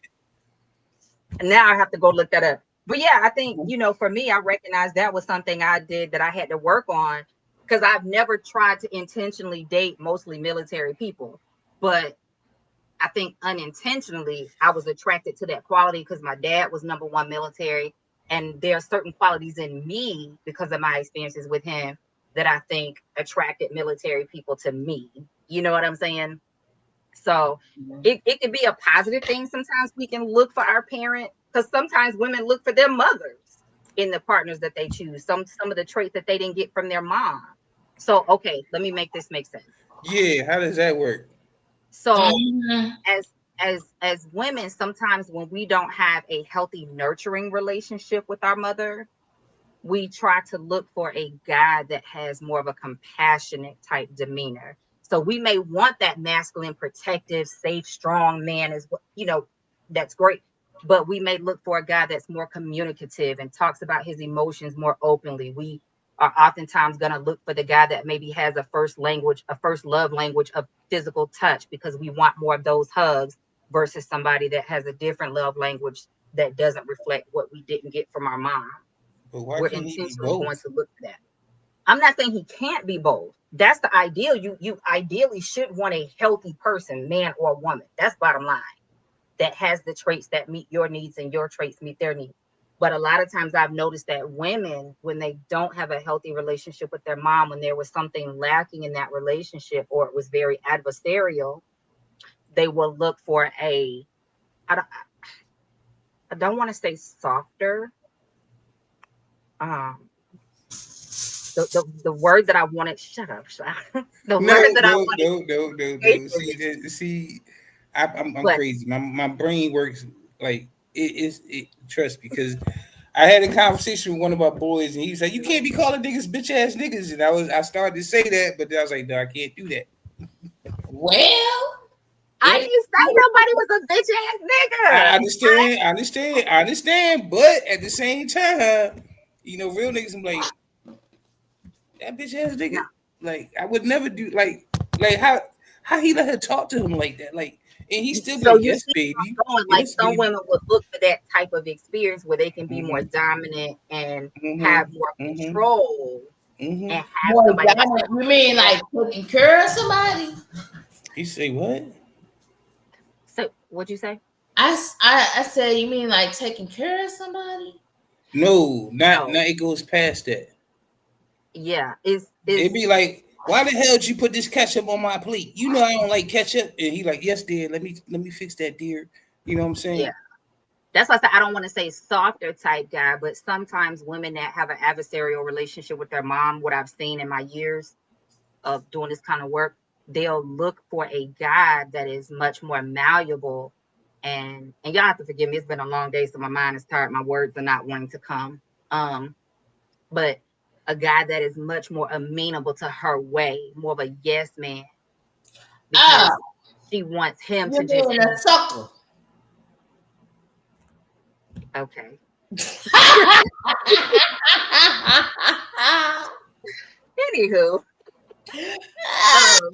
Now I have to go look that up. But yeah, I think, for me, I recognize that was something I did that I had to work on, because I've never tried to intentionally date mostly military people. But I think unintentionally I was attracted to that quality because my dad was number one military. And there are certain qualities in me because of my experiences with him that I think attracted military people to me. You know what I'm saying? So it can be a positive thing. Sometimes we can look for our parent, because sometimes women look for their mothers in the partners that they choose. Some of the traits that they didn't get from their mom. So, okay, let me make this make sense. Yeah, how does that work? So Mm-hmm. as women, sometimes when we don't have a healthy nurturing relationship with our mother, we try to look for a guy that has more of a compassionate type demeanor. So we may want that masculine, protective, safe, strong man is what, that's great. But we may look for a guy that's more communicative and talks about his emotions more openly. We are oftentimes going to look for the guy that maybe has a first love language of physical touch, because we want more of those hugs versus somebody that has a different love language that doesn't reflect what we didn't get from our mom. But why We're can't he be intentionally going both? to look for that. I'm not saying he can't be both. That's the ideal. You ideally should want a healthy person, man or woman. That's bottom line. That has the traits that meet your needs and your traits meet their needs. But a lot of times I've noticed that women, when they don't have a healthy relationship with their mom, when there was something lacking in that relationship or it was very adversarial, they will look for I don't, I don't want to say softer. Um, the word that I wanted, shut up, the No, word that I no, wanted no, no, no, no. is See, it, see, I'm but crazy. My brain works like it is. Trust, because I had a conversation with one of my boys, and he was like, "You can't be calling niggas bitch ass niggas," and I started to say that, but then I was like, "No, I can't do that." Well, I it, didn't say nobody was a bitch ass I nigga. understand, I understand, but at the same time, real niggas, I'm like that bitch ass No, nigga. Like I would never do like how he let her talk to him like that, like, and he still be so like, you "Yes, see where baby, I'm going. Like yes, some baby." women would look for that type of experience where they can be more Mm-hmm. dominant and have Mm-hmm. more Mm-hmm. control and Mm-hmm. have more somebody that's dominant. You mean like taking care of somebody? He say what? so what'd you say? I said, you mean like taking care of somebody? No, not No. not. It goes past that. Yeah. Is It'd be like, why the hell did you put this ketchup on my plate? You know I don't like ketchup. And he like, yes, dear. Let me fix that, dear. You know what I'm yeah. saying? That's why I said I don't want to say softer type guy, but sometimes women that have an adversarial relationship with their mom, what I've seen in my years of doing this kind of work, they'll look for a guy that is much more malleable. And y'all have to forgive me, it's been a long day, so my mind is tired, my words are not wanting to come. But a guy that is much more amenable to her way, more of a yes man, Oh, because she wants him you to just mean a be sucker? okay. Anywho, um,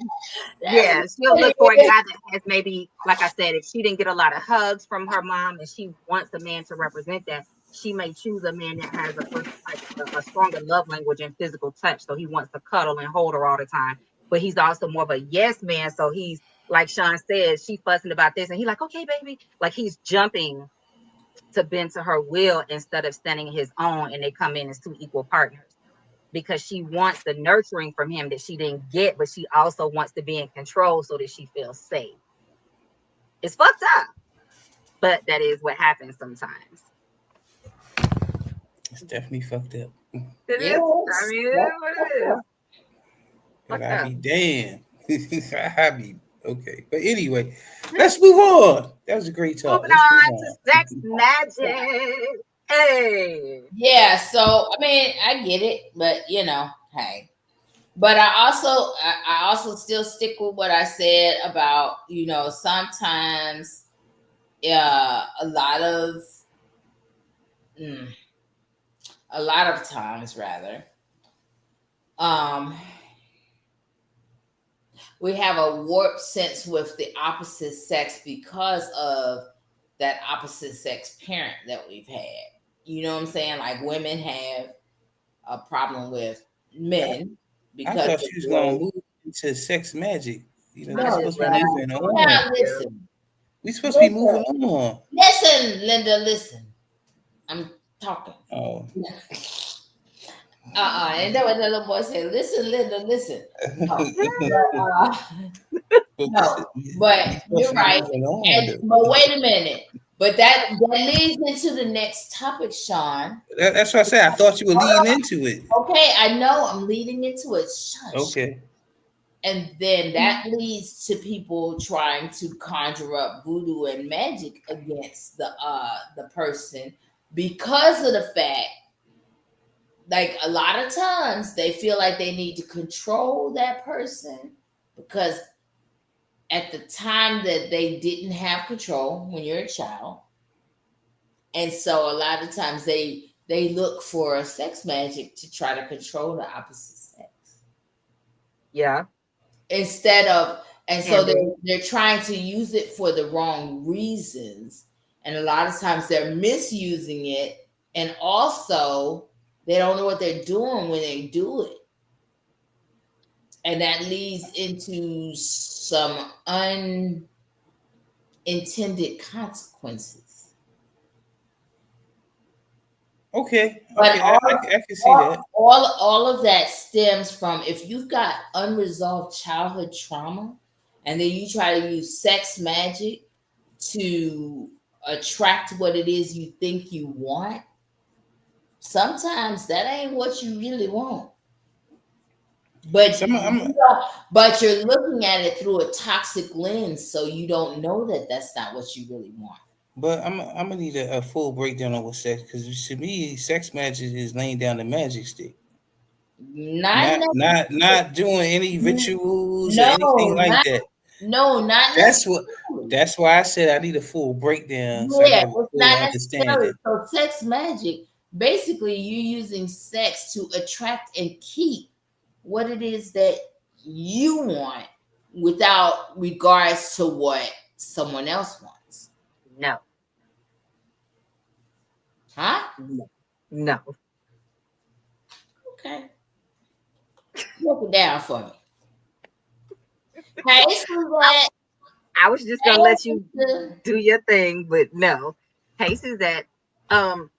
That's yeah, she'll what look for a guy it that has maybe, like I said, if she didn't get a lot of hugs from her mom and she wants a man to represent that, she may choose a man that has a stronger love language and physical touch. So he wants to cuddle and hold her all the time. But he's also more of a yes man. So he's like Sean says, she fussing about this, and he's like, okay, baby. Like he's jumping to bend to her will instead of standing his own, and they come in as two equal partners because she wants the nurturing from him that she didn't get, but she also wants to be in control so that she feels safe. It's fucked up, but that is what happens sometimes. It's definitely fucked up. It is. I is. mean, it That's is what fucked it is. up. But Fucked I up. be damn. I be Okay, but anyway, let's move on. That was a great talk. Moving Let's move on to on. sex magic. Hey. Yeah, so I mean, I get it, but hey. But I also still stick with what I said about, sometimes a lot of mm, a lot of times rather, um we have a warped sense with the opposite sex because of that opposite sex parent that we've had. You know what I'm saying? Like women have a problem with men I because thought of she was the gonna way. move into sex magic. I We're No, just supposed to love be you moving too. on. now You. We supposed to be listen, moving on. listen, Linda, listen. I'm talking. Oh, And that what the little boy said. Listen, Linda, listen. No, but, but no, but we supposed you're to be right. moving on. And but wait a minute. But that leads into the next topic, Sean. That's what I said. I thought you were Hold leading into it. on. Okay, I know I'm leading into it. Shush. Okay. And then that leads to people trying to conjure up voodoo and magic against the person because of the fact, like a lot of times they feel like they need to control that person because at the time that they didn't have control when you're a child. And so a lot of times they look for sex magic to try to control the opposite sex. Yeah. Instead of, and Can so be. they're trying to use it for the wrong reasons, and a lot of times they're misusing it, and also they don't know what they're doing when they do it, and that leads into some unintended consequences. Okay. But Okay. all I can see that. all of that stems from, if you've got unresolved childhood trauma, and then you try to use sex magic to attract what it is you think you want. Sometimes that ain't what you really want. So But I'm but you're looking at it through a toxic lens, so you don't know that that's not what you really want. But I'm gonna need a full breakdown on what sex, because to me, sex magic is laying down the magic stick, Not not doing any necessarily. rituals or No, anything like not that. no, not That's what. necessarily. That's why I said I need a full breakdown so I can Yeah, have a it's full not necessarily. understanding. So sex magic, basically you using sex to attract and keep what it is that you want without regards to what someone else wants. No. Huh? No. No. Okay. Break it down for me. Hey, Suzette. I was just Hey, gonna let you sister. do your thing, but no. Hey Suzette. Um,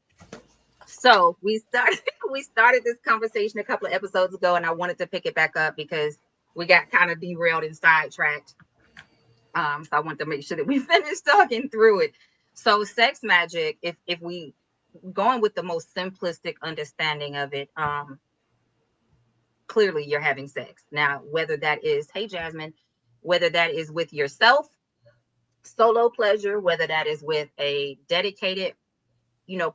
so we started this conversation a couple of episodes ago, and I wanted to pick it back up because we got kind of derailed and sidetracked. So I wanted to make sure that we finished talking through it. So sex magic, if we going with the most simplistic understanding of it, clearly you're having sex. Now, whether that is, hey Jasmine, whether that is with yourself, solo pleasure, whether that is with a dedicated,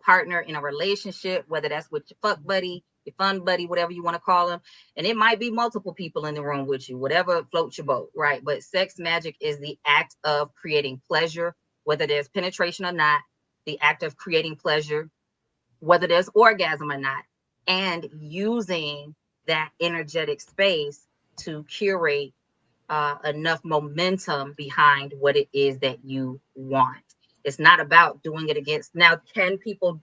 partner in a relationship, whether that's with your fuck buddy, your fun buddy, whatever you want to call them. And it might be multiple people in the room with you, whatever floats your boat, right? But sex magic is the act of creating pleasure, whether there's penetration or not, the act of creating pleasure, whether there's orgasm or not, and using that energetic space to curate enough momentum behind what it is that you want. It's not about doing it against. Now, can people,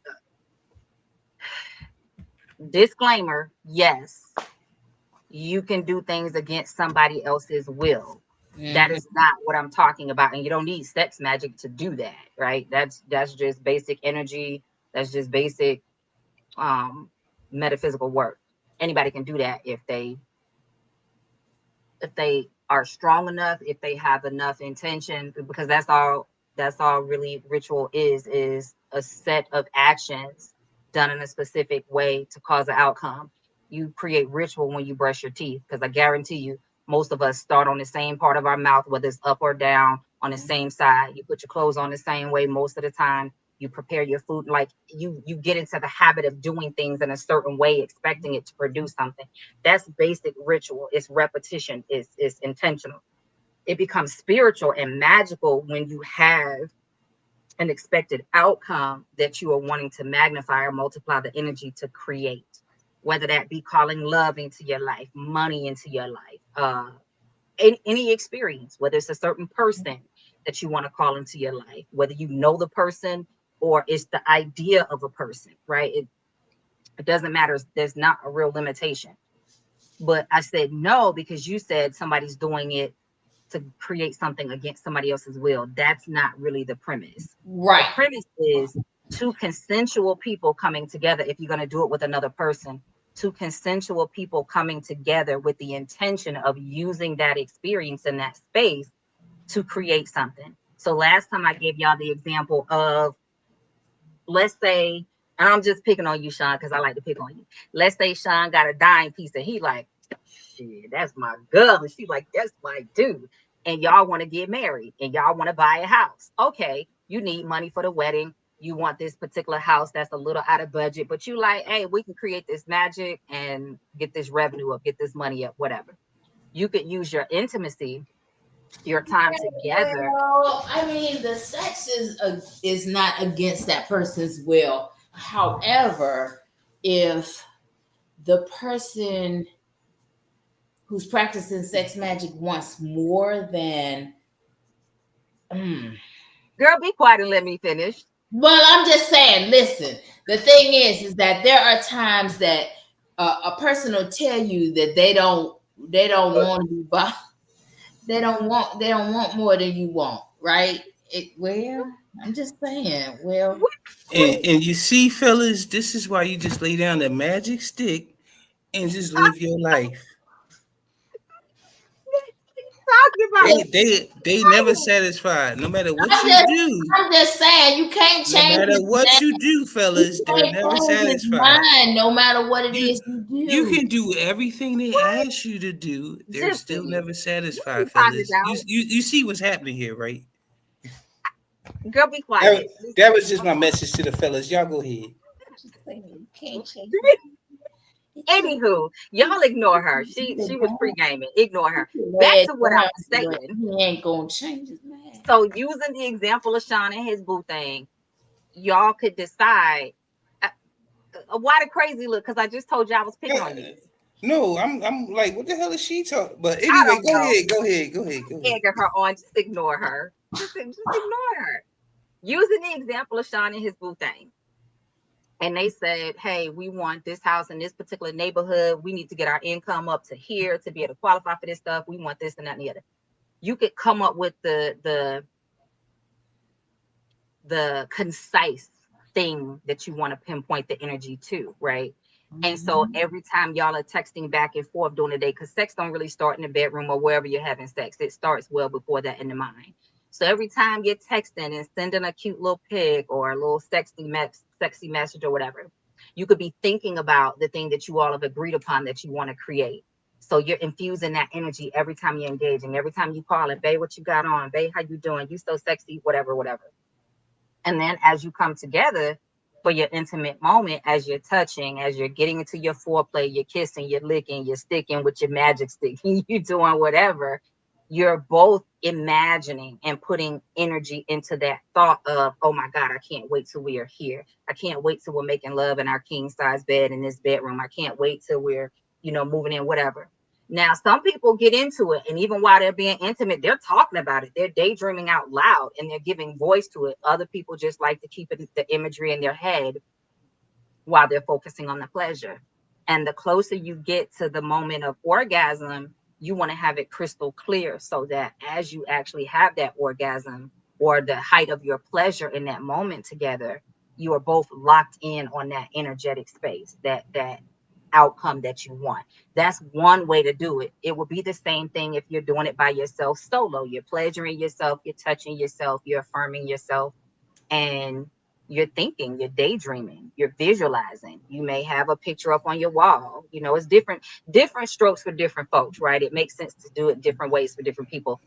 disclaimer, yes, you can do things against somebody else's will. That Mhm. is not what I'm talking about. And you don't need sex magic to do that, right? That's just basic energy. That's just basic um metaphysical work. Anybody can do that if they are strong enough, if they have enough intention, because that's all really ritual is a set of actions done in a specific way to cause an outcome. You create ritual when you brush your teeth, because I guarantee you Most of us start on the same part of our mouth, whether it's up or down, on the same side. You put your clothes on the same way most of the time. You prepare your food, like you get into the habit of doing things in a certain way, expecting it to produce something. That's basic ritual. It's repetition. It's intentional. It becomes spiritual and magical when you have an expected outcome that you are wanting to magnify or multiply the energy to create, whether that be calling love into your life, money into your life, any experience, whether it's a certain person that you want to call into your life, whether you know the person or it's the idea of a person, right? It doesn't matter. There's not a real limitation. But I said no because you said somebody's doing it to create something against somebody else's will. That's not really the premise. The Right. premise is two consensual people coming together. If you're going to do it with another person, two consensual people coming together with the intention of using that experience in that space to create something. So last time I gave y'all the example of, let's say, and I'm just picking on you, Sean, because I like to pick on you. Let's say Sean got a dime piece and he like, shit, that's my girl. And she like, that's my dude. And y'all want to get married and y'all want to buy a house. Okay, you need money for the wedding. You want this particular house that's a little out of budget, but you like, hey, we can create this magic and get this revenue up, get this money up, whatever. You could use your intimacy, your time together. Well, I mean, the sex is not against that person's will. However, if the person who's practicing sex magic wants more than, Girl, be quiet and let me finish. well, I'm just saying. Listen, the thing is that there are times that a person will tell you that they don't want to buy, they don't want more than you want, right? Well, I'm just saying. Well, And you see, fellas, this is why you just lay down the magic stick and just live your life. Talking about They never satisfied. No matter what I'm you just do, I'm just saying you can't no change matter his what you do, you fellas, they're can't never change his satisfied. mind no matter what it You is you you do. can do everything they ask you to do. They're still Gypsy. never satisfied, Find this fellas. You out. you you see what's happening here, right? Girl, be That, quiet. that was just my message to the fellas. Y'all go ahead. Just saying, you can't change it. Anywho, y'all ignore her. She was pre-gaming. Ignore her. Back to what I was But saying. he ain't gonna change his mind. So using the example of Sean and his boo thing, y'all could decide why the crazy look, because I just told you I was picking on you. No, I'm like, what the hell is she talking? But I anyway, don't go know. ahead, go ahead, go ahead, go ahead. Egging her on, just ignore her. Just ignore her. Using the example of Sean and his boo thing. And they said, hey, we want this house in this particular neighborhood. We need to get our income up to here to be able to qualify for this stuff. We want this and that and the other. You could come up with the concise thing that you want to pinpoint the energy to, right? And so every time y'all are texting back and forth during the day, because sex don't really start in the bedroom or wherever you're having sex. It starts well before that in the mind. So every time you're texting and sending a cute little pic or a little sexy message or whatever, you could be thinking about the thing that you all have agreed upon that you want to create. So you're infusing that energy every time you're engaging, every time you call it, babe, what you got on? Babe, how you doing? You so sexy, whatever, whatever. And then as you come together for your intimate moment, as you're touching, as you're getting into your foreplay, you're kissing, you're licking, you're sticking with your magic stick, you're doing whatever, you're both imagining and putting energy into that thought of, oh my God, I can't wait till we are here. I can't wait till we're making love in our king size bed in this bedroom. I can't wait till we're, moving in, whatever. Now, some people get into it, and even while they're being intimate, they're talking about it. They're daydreaming out loud and they're giving voice to it. Other people just like to keep it, the imagery in their head while they're focusing on the pleasure. And the closer you get to the moment of orgasm, you want to have it crystal clear so that as you actually have that orgasm or the height of your pleasure in that moment together, you are both locked in on that energetic space, that outcome that you want. That's one way to do it. It will be the same thing if you're doing it by yourself solo. You're pleasuring yourself, you're touching yourself, you're affirming yourself, and you're thinking, you're daydreaming, you're visualizing. You may have a picture up on your wall. You know, it's different strokes for different folks, right? It makes sense to do it different ways for different people.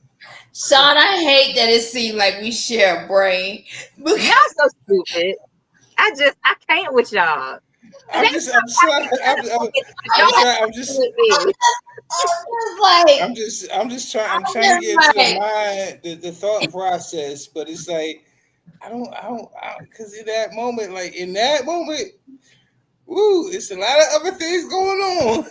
Sean, I hate that it seems like we share a brain. Y'all so stupid. I can't with y'all. I'm just trying. I'm trying to get to the mind, the thought process, but it's like I don't, because in that moment, woo, it's a lot of other things going on.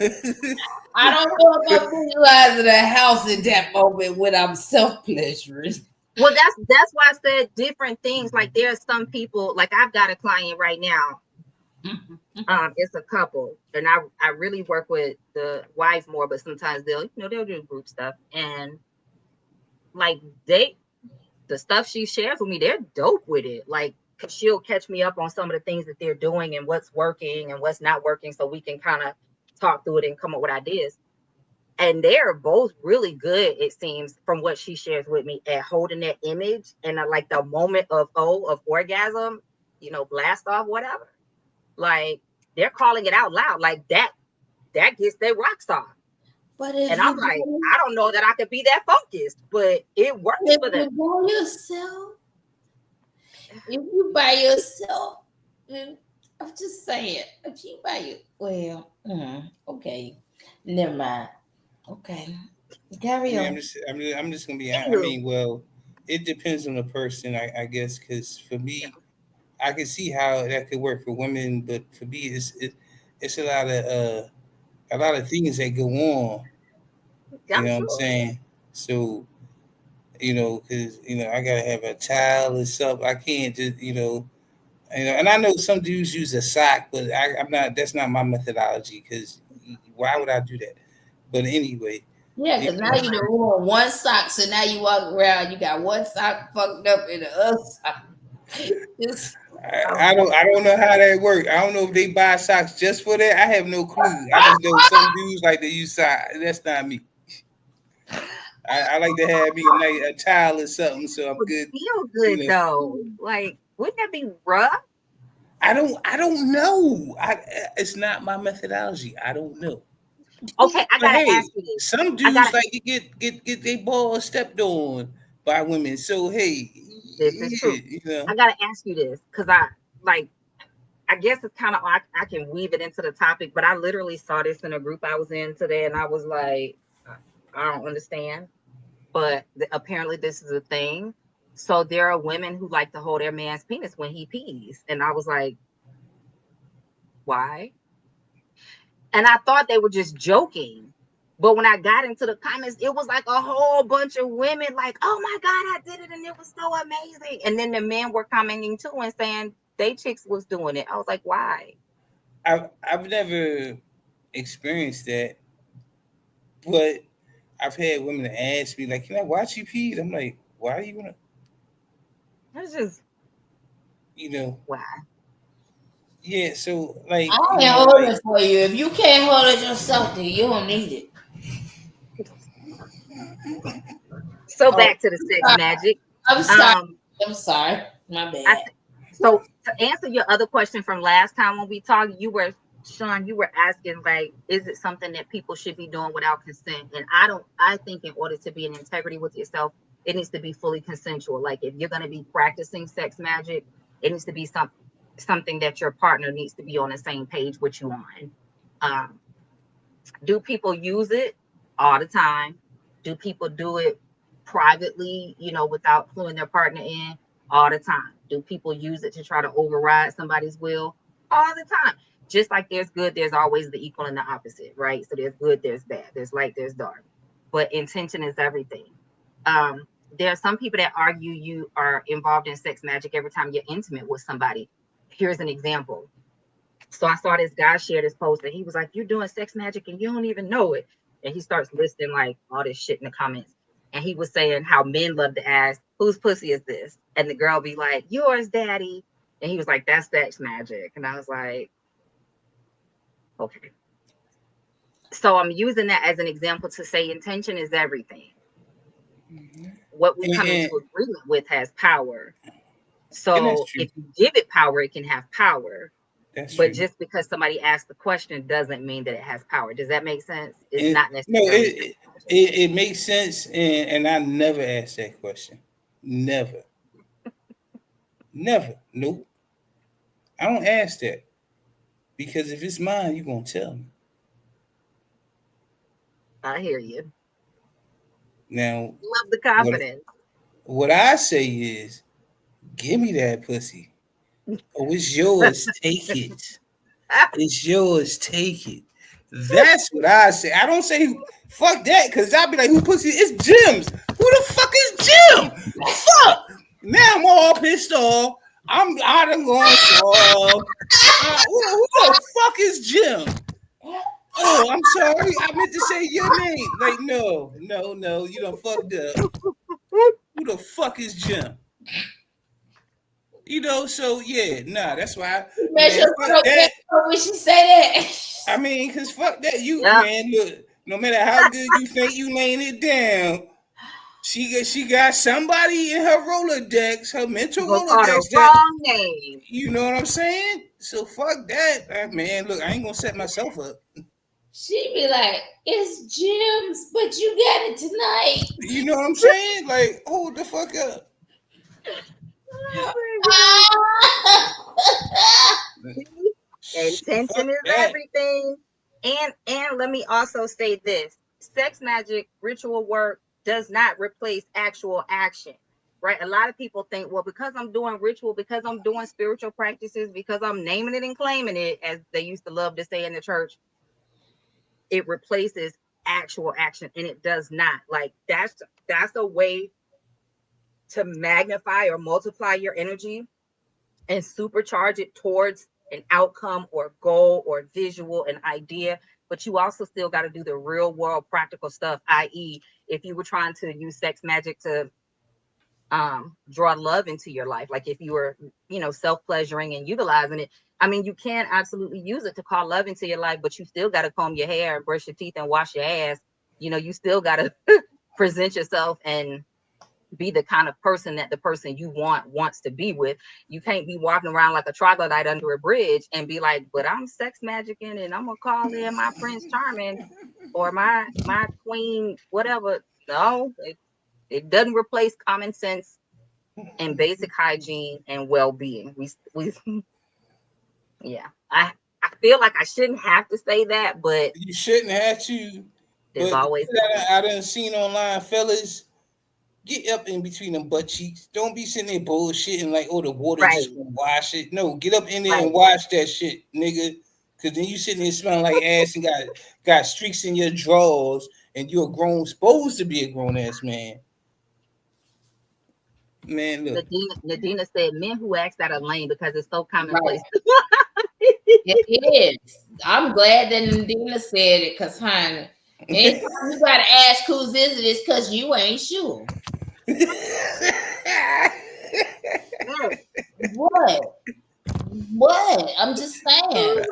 I don't know if I'm visualizing a house in that moment when I'm self-pleasuring. Well, that's why I said different things. Like there are some people, like I've got a client right now. It's a couple, and I really work with the wife more, but sometimes they'll do group stuff, and like the stuff she shares with me, they're dope with it. Like, cause she'll catch me up on some of the things that they're doing and what's working and what's not working, so we can kind of talk through it and come up with ideas. And they're both really good, it seems, from what she shares with me, at holding that image and like the moment of orgasm, blast off, whatever. Like they're calling it out loud, like that gets their rocks off. But if and I'm like, I don't know that I could be that focused, but it works for them. If you by yourself, I'm just saying, if you by okay, never mind. Okay, carry on. I'm just gonna be. I mean, well, it depends on the person, I guess, because for me, I can see how that could work for women, but for me, it's a lot of things that go on. You know what I'm saying? So, because I gotta have a towel and stuff. I can't just and I know some dudes use a sock, but I'm not. That's not my methodology. Because why would I do that? But anyway. Yeah, because now you ruined one sock, so now you walk around, you got one sock fucked up in the other sock. I don't know how that works. I don't know if they buy socks just for that. I have no clue. I just know some dudes like to use socks. That's not me. I like to have me a towel or something, so I'm good. Feel good though. Like, wouldn't that be rough? I don't know. It's not my methodology. I don't know. Okay, I gotta ask you this. Some dudes like to get their balls stepped on by women. So hey, this is true. I gotta ask you this because I guess it's kind of I can weave it into the topic, but I literally saw this in a group I was in today, and I was like, I don't understand. But apparently this is a thing. So there are women who like to hold their man's penis when he pees, and I was like, why? And I thought they were just joking. But when I got into the comments, it was like a whole bunch of women like, oh my God, I did it. And it was so amazing. And then the men were commenting too and saying they chicks was doing it. I was like, why? I've never experienced that. But I've had women ask me, like, can I watch you pee? I'm like, why do you want to? That's just, why? Yeah, so like I can't hold it for you. If you can't hold it yourself, then you don't need it. So back to the sex magic. I'm sorry. I'm sorry. My bad. So to answer your other question from last time when we talked, Sean, you were asking, like, is it something that people should be doing without consent? And I think in order to be in integrity with yourself, it needs to be fully consensual. Like if you're going to be practicing sex magic, it needs to be something that your partner needs to be on the same page with you on. Do people use it all the time? Do people do it privately, without pulling their partner in? All the time. Do people use it to try to override somebody's will? All the time. Just like there's good, there's always the equal and the opposite, right? So there's good, there's bad, there's light, there's dark. But intention is everything. There are some people that argue you are involved in sex magic every time you're intimate with somebody. Here's an example. So I saw this guy share this post and he was like, you're doing sex magic and you don't even know it. And he starts listing like all this shit in the comments. And he was saying how men love to ask, whose pussy is this? And the girl be like, yours, daddy. And he was like, that's sex magic. And I was like, okay. So I'm using that as an example to say intention is everything. What we come into agreement with has power. So if you give it power, it can have power. That's but true. just because somebody asks the question doesn't mean that it has power. Does that make sense? It's And not no, necessarily. it makes sense, and I never asked that question. Never, never. Nope. I don't ask that because if it's mine, you gonna tell me. I hear you. Now, Love the what confidence. what I say is, give me that pussy. Oh, it's yours. Take it. It's yours. Take it. That's what I say. I don't say fuck that because I'll be like, who pussy? It's Jim's. Who the fuck is Jim? Fuck. Now I'm all pissed off. I done gone soft. Who the fuck is Jim? Oh, I'm sorry. I meant to say your name. Like, no. You done fucked up. Who the fuck is Jim? So yeah, nah, that's why, man, fuck that. When she say that. I mean, cause fuck that, Yeah. man. Look, no matter how good you think you laying it down, she got somebody in her Rolodex, her mental You gonna call Rolodex the that, wrong name. you know what I'm saying. So fuck that, man. Look, I ain't gonna set myself up. She be like, it's Jim's, but you got it tonight. You know what I'm saying? Like, hold the fuck up. Intention Fuck is that. everything. And let me also say this: sex magic ritual work does not replace actual action. Right? A lot of people think, well, because I'm doing ritual, because I'm doing spiritual practices, because I'm naming it and claiming it, as they used to love to say in the church, it replaces actual action, and it does not. Like that's a way to magnify or multiply your energy and supercharge it towards an outcome or goal or visual, an idea. But you also still got to do the real world practical stuff, i.e., if you were trying to use sex magic to draw love into your life, like if you were, self-pleasuring and utilizing it, I mean, you can absolutely use it to call love into your life, but you still got to comb your hair and brush your teeth and wash your ass. You still got to present yourself and be the kind of person that the person you wants to be with. You can't be walking around like a troglodyte under a bridge and be like, but I'm sex magicking and I'm gonna call in my Prince Charming or my queen, whatever. No, it doesn't replace common sense and basic hygiene and well-being. We yeah. I feel like I shouldn't have to say that, but You shouldn't have to. there's But always I done seen online, fellas. Get up in between them butt cheeks. Don't be sitting there bullshitting like, oh, the water right, just gonna wash it. No, get up in there right. and wash that shit, nigga. Cause then you sitting there smelling like ass and got streaks in your drawers, and you're supposed to be a grown ass man. Man, look. Nadina said men who ask that are lame because it's so commonplace. Right. It is. I'm glad that Nadina said it, because, honey, anytime you got to ask whose is it, it's because you ain't sure. What? What? I'm just saying.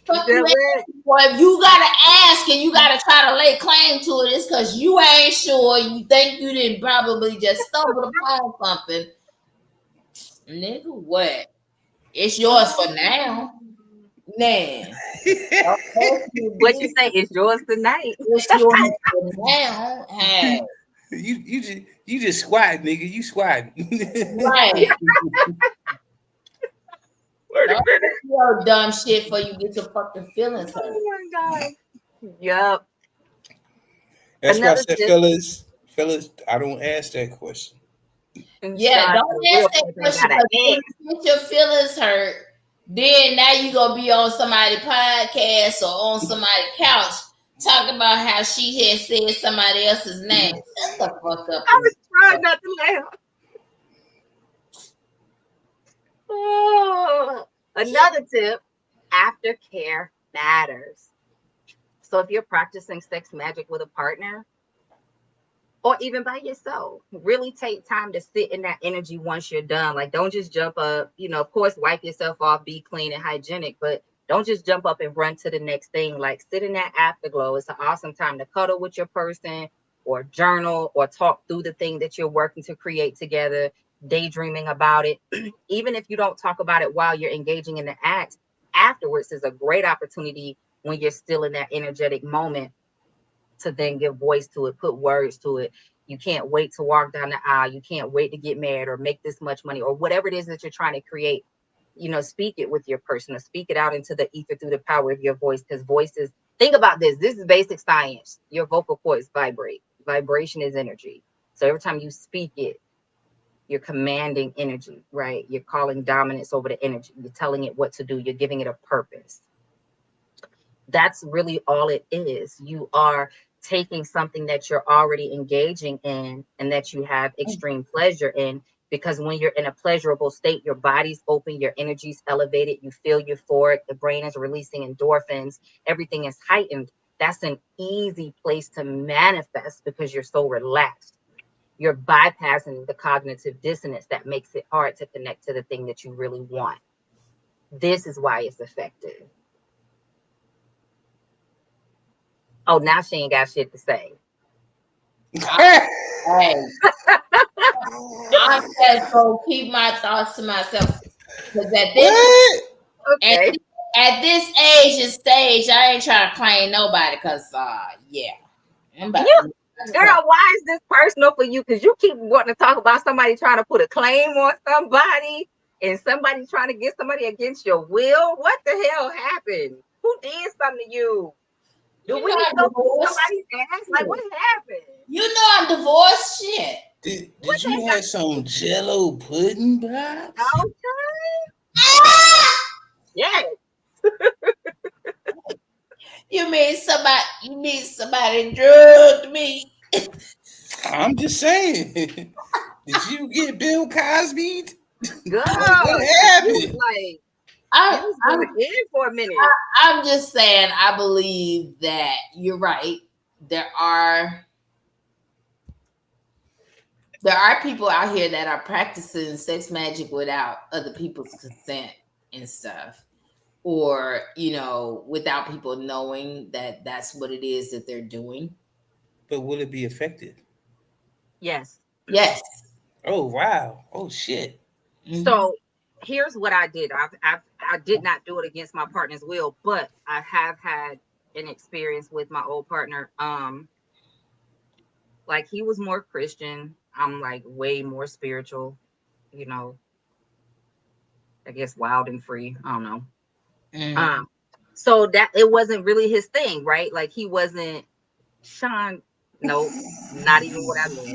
Fuck you, if you gotta ask and you gotta try to lay claim to it, it's because you ain't sure. You think you didn't probably just stumble upon something. Nigga, what? It's yours for now. Man. What you say is yours tonight. It's yours for now. Hey. You just squatting, nigga. You squatting. Right. Your dumb shit before you get your fucking feelings hurt. Oh my god. Yup. That's why I said, fellas, I don't ask that question. Yeah, don't ask that question, because if you get your feelings hurt, then now you gonna be on somebody's podcast or on somebody's couch talking about how she had said somebody else's name. Shut the fuck up. I was trying not to laugh. Oh. Another tip: aftercare matters. So if you're practicing sex magic with a partner, or even by yourself, really take time to sit in that energy once you're done. Like, don't just jump up, of course, wipe yourself off, be clean and hygienic, but don't just jump up and run to the next thing. Like, sit in that afterglow. It's an awesome time to cuddle with your person or journal or talk through the thing that you're working to create together. daydreaming about it. Even if you don't talk about it while you're engaging in the act, afterwards is a great opportunity when you're still in that energetic moment to then give voice to it, put words to it. You can't wait to walk down the aisle. You can't wait to get married or make this much money or whatever it is that you're trying to create. Speak it with your person, or speak it out into the ether through the power of your voice, because voices, think about this. This is basic science. Your vocal cords vibrate. Vibration is energy. So every time you speak it, you're commanding energy, right? You're calling dominance over the energy. You're telling it what to do. You're giving it a purpose. That's really all it is. You are taking something that you're already engaging in and that you have extreme pleasure in, because when you're in a pleasurable state, your body's open, your energy's elevated, you feel euphoric, the brain is releasing endorphins, everything is heightened. That's an easy place to manifest because you're so relaxed. You're bypassing the cognitive dissonance that makes it hard to connect to the thing that you really want. This is why it's effective. Oh, now she ain't got shit to say. Hey, I'm just gonna keep my thoughts to myself because Okay. at this age and stage, I ain't trying to claim nobody. Cause yeah, I'm about You, to cry. girl, why is this personal for you? Because you keep wanting to talk about somebody trying to put a claim on somebody and somebody trying to get somebody against your will. What the hell happened? Who did something to you? Do You we know need to I'm go see divorced. somebody's ass? Like, what happened? You know I'm divorced. Shit. Did you have some Jello pudding, Pops? Okay. Yeah. You mean somebody drugged me? I'm just saying. Did you get Bill Cosby? Girl, What you happened? was going in for a minute. I'm just saying. I believe that you're right. There are people out here that are practicing sex magic without other people's consent and stuff, or without people knowing that that's what it is that they're doing. But will it be effective? Yes. Yes. Oh wow! Oh shit! So here's what I did. I did not do it against my partner's will, but I have had an experience with my old partner. Like, he was more Christian. I'm like way more spiritual, I guess wild and free. I don't know. So that it wasn't really his thing, right? Like, he wasn't Sean. Nope, not even what I love.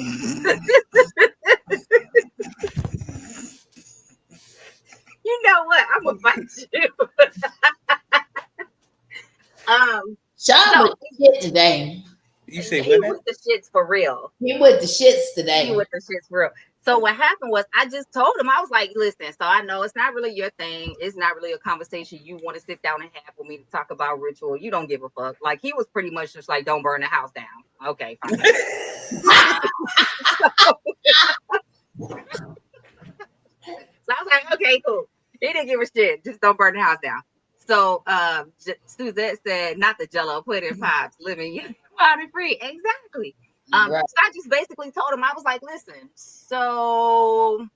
You know what? I'm gonna fight you. Sean No, with the shit today. You say he what now? with the shits for real. He with the shits today. He with the shits for real. So what happened was, I just told him, I was like, listen, so I know it's not really your thing. It's not really a conversation you want to sit down and have with me to talk about ritual. You don't give a fuck. Like, he was pretty much just like, don't burn the house down. Okay, fine. So I was like, okay, cool. He didn't give a shit. Just don't burn the house down. So Suzette said, not the Jello pudding Pops, living wild and free. Exactly. Right. So I just basically told him, I was like, listen, so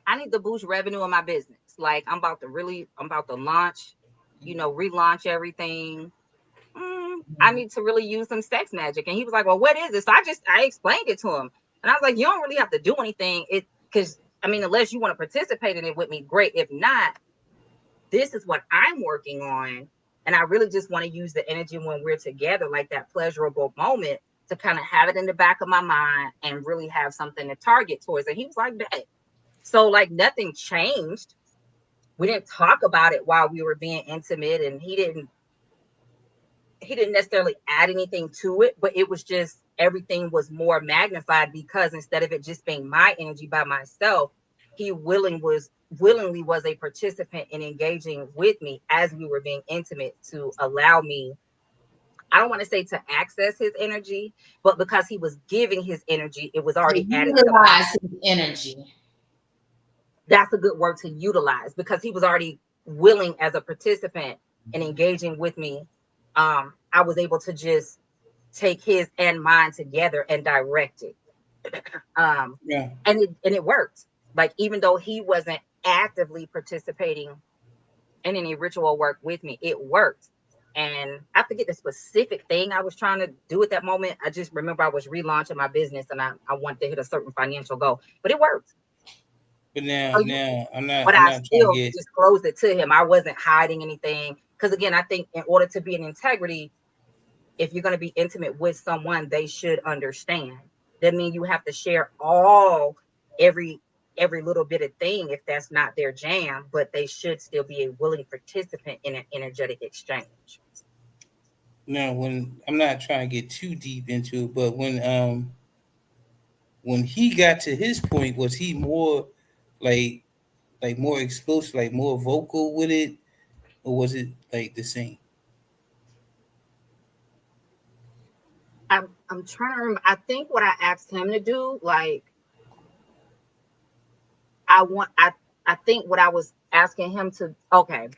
I need to boost revenue in my business. Like, I'm about to launch, relaunch everything. I need to really use some sex magic. And he was like, well, what is it? So I explained it to him. And I was like, you don't really have to do anything. Because unless you want to participate in it with me, great. If not, this is what I'm working on. And I really just want to use the energy when we're together, like that pleasurable moment, to kind of have it in the back of my mind and really have something to target towards. And he was like, that. So like nothing changed. We didn't talk about it while we were being intimate, and he didn't necessarily add anything to it, but it was just, everything was more magnified, because instead of it just being my energy by myself, he willingly was a participant in engaging with me as we were being intimate, to allow me, I don't want to say to access his energy, but because he was giving his energy, it was already added to mine. His energy. That's a good word, to utilize, because he was already willing as a participant in engaging with me. I was able to just take his and mine together and direct it. Yeah. And it worked. Like, even though he wasn't actively participating in any ritual work with me, it worked. And I forget the specific thing I was trying to do at that moment. I just remember I was relaunching my business and I wanted to hit a certain financial goal, but it worked. But So now but I'm I not trying to still get. disclosed it to him. I wasn't hiding anything. Because again, I think in order to be in integrity, if you're going to be intimate with someone, they should understand. That means you have to share every every little bit of thing if that's not their jam, but they should still be a willing participant in an energetic exchange. Now, when I'm not trying to get too deep into it, but when he got to his point, was he more like more explosive, like more vocal with it, or was it like the same? I'm trying to remember. I think what I asked him to do, like I want I think what I was asking him to, okay,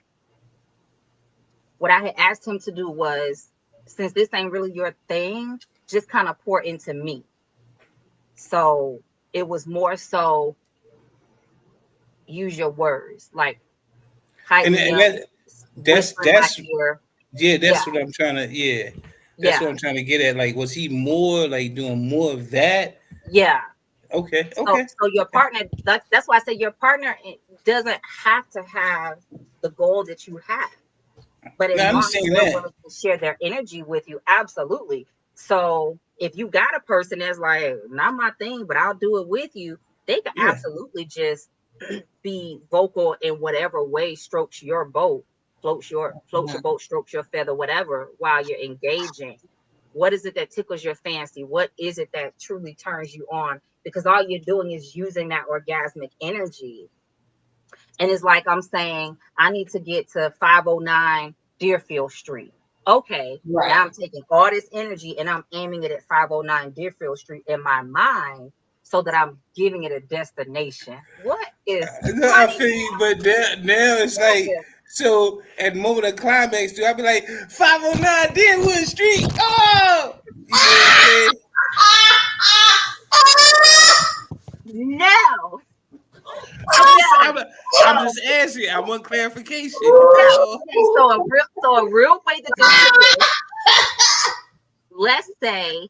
what I had asked him to do was, since this ain't really your thing, just kind of pour into me. So it was more so use your words, like hype me And up, whisper in my that's ear. yeah, Yeah, that's what I'm trying to that's what yeah, I'm trying to get at. Like, was he more like doing more of that? yeah. Okay, So, okay, so your okay. partner, that's why I say your partner doesn't have to have the goal that you have. But as Now I long as understand they're that. willing to share their energy with you, absolutely. So if you got a person that's like, not my thing, but I'll do it with you, they can Yeah. absolutely just be vocal in whatever way strokes your boat, floats your boat, strokes your feather, whatever, while you're engaging. What is it that tickles your fancy? What is it that truly turns you on? Because all you're doing is using that orgasmic energy. And it's like I'm saying, I need to get to 509 Deerfield Street. Okay, now Right. I'm taking all this energy and I'm aiming it at 509 Deerfield Street in my mind so that I'm giving it a destination. What is No, I funny? feel you, but now it's like so at the moment of climax, do I be like 509 Deadwood Street? Oh, you know what I'm saying? No. I'm just No. I'm So just asking. I want clarification. That's no. all. Okay, so a real way to do this, let's say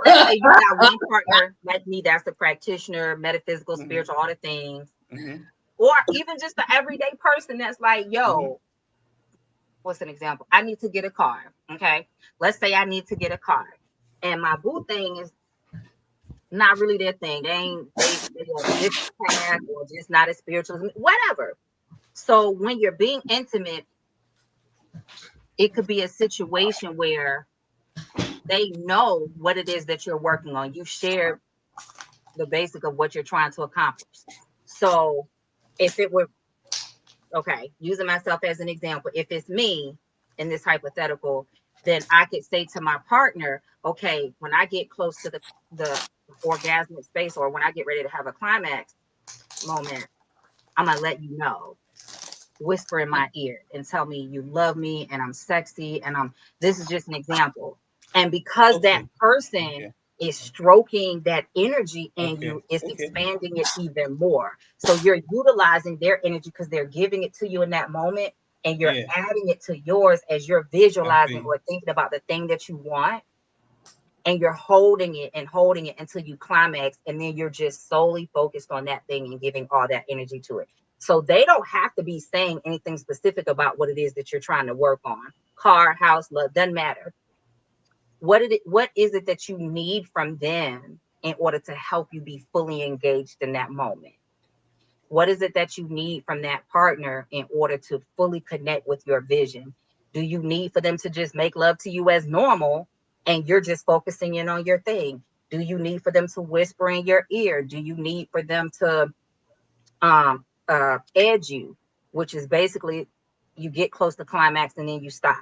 let's say you got one partner like me that's a practitioner, metaphysical, Mm-hmm, spiritual, all the things, mm-hmm, or even just the everyday person that's like, mm-hmm. yo, what's an example? I need to get a car. Okay. Let's say I need to get a car. And my boo thing is not really their thing. They on a different path or just not as spiritual as me, whatever. So when you're being intimate, it could be a situation where they know what it is that you're working on. You share the basic of what you're trying to accomplish. So if it were, okay, using myself as an example, if it's me in this hypothetical, then I could say to my partner, okay, when I get close to the orgasmic space, or when I get ready to have a climax moment, I'm gonna let you know, whisper in my ear and tell me you love me and I'm sexy and I'm, this is just an example. And because that Okay, person okay, is stroking that energy in okay, you, it's okay. expanding it even more. So you're utilizing their energy because they're giving it to you in that moment, and you're Yeah, adding it to yours as you're I feel visualizing you. or thinking about the thing that you want, and you're holding it and holding it until you climax, and then you're just solely focused on that thing and giving all that energy to it. So they don't have to be saying anything specific about what it is that you're trying to work on. Car, house, love, doesn't matter. What is it that you need from them in order to help you be fully engaged in that moment? What is it that you need from that partner in order to fully connect with your vision? Do you need for them to just make love to you as normal and you're just focusing in on your thing? Do you need for them to whisper in your ear? Do you need for them to edge you, which is basically you get close to climax and then you stop.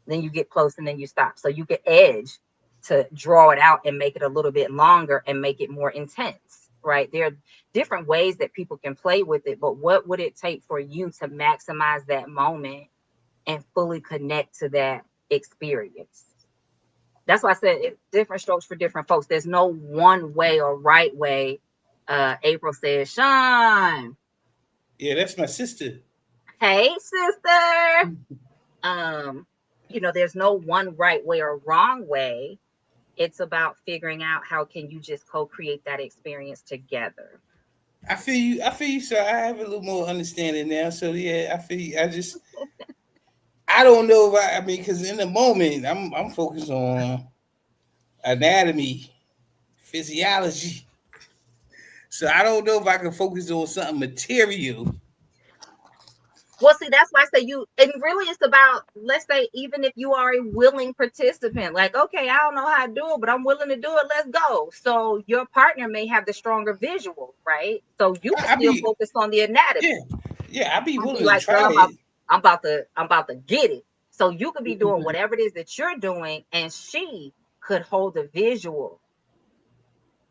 Then you get close and then you stop. So you get edge to draw it out and make it a little bit longer and make it more intense, right? There are different ways that people can play with it, but what would it take for you to maximize that moment and fully connect to that experience? That's why I said it's different strokes for different folks. There's no one way or right way. April says, Sean, Yeah, that's my sister. hey sister. Um, there's no one right way or wrong way. It's about figuring out how can you just co-create that experience together. I feel you. I feel you. So I have a little more understanding now. So yeah, I feel you. I don't know if I mean, because in the moment I'm focused on anatomy, physiology. So I don't know if I can focus on something material. Well, see, that's why I say and really it's about, let's say, even if you are a willing participant, like, okay, I don't know how to do it, but I'm willing to do it, let's go. So your partner may have the stronger visual, right? So you can I still be focus on the anatomy. yeah, yeah. I be And be willing to like, girl, try it. I'm about to get it. So you could be doing whatever it is that you're doing, and she could hold the visual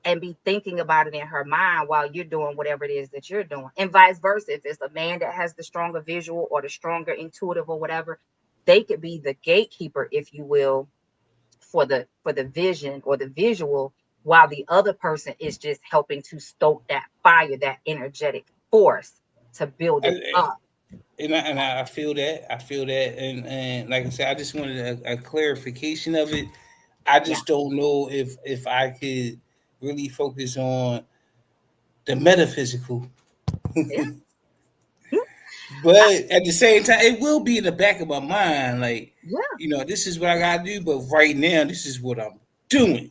and be thinking about it in her mind while you're doing whatever it is that you're doing, and vice versa. If it's a man that has the stronger visual or the stronger intuitive or whatever, they could be the gatekeeper, if you will, for the vision or the visual, while the other person is just helping to stoke that fire, that energetic force to build it I, up. and I feel that. I feel that. And like I said, I just wanted a clarification of it. I Yeah. just don't know if I could really focus on the metaphysical. Yeah. But at the same time, it will be in the back of my mind, like, Yeah. this is what I gotta do, but right now, this is what I'm doing.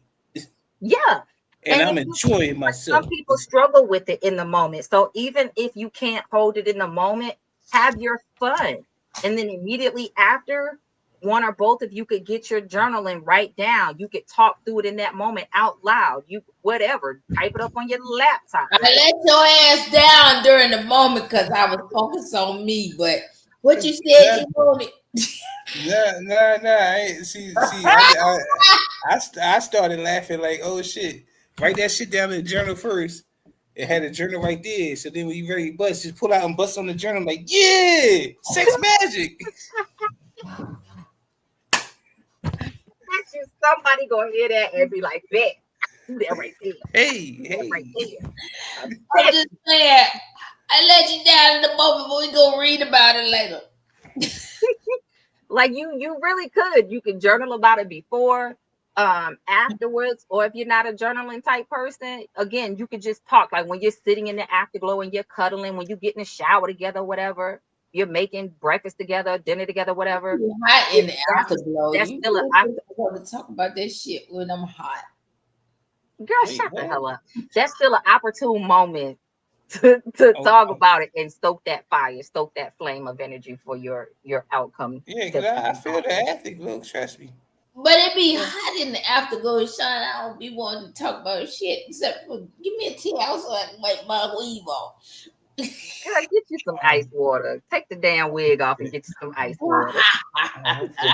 Yeah. And And I'm enjoying some myself. people struggle with it in the moment. So even if you can't hold it in the moment, have your fun. And then immediately after, one or both of you could get your journal and write down. You could talk through it in that moment out loud. You whatever, type it up on your laptop. I Like, let your ass down during the moment because I was focused on me. But what you said, Nah, you wanted. nah. See, I started laughing like, oh shit. Write that shit down in the journal first. It had a journal right there. So then when you ready to bust, just pull out and bust on the journal like, yeah, sex magic. that's just somebody gonna hear that and be like, bet, do that right there. Hey, Do that right hey. there. I I'm bet just saying, I let you down in the moment, but we gonna read about it later. like you really could. You could journal about it before, afterwards, or if you're not a journaling type person, again, you could just talk, like when you're sitting in the afterglow and you're cuddling, when you get in the shower together, whatever, you're making breakfast together, dinner together, whatever. You hot in the that's afterglow. that's You still want to talk about that shit when I'm hot. girl, Wait, shut the what? hell up. That's still an opportune moment to Oh, talk about it and stoke that fire, stoke that flame of energy for your outcome yeah, because to I be feel the accomplished. ethic, look, trust me. But it be Yeah. hot in the afterglow, Sean. I don't be wanting to talk about shit except for give me a towel so I can wipe my weave off. Girl, get you some ice water. Take the damn wig off and get you some ice water. Okay.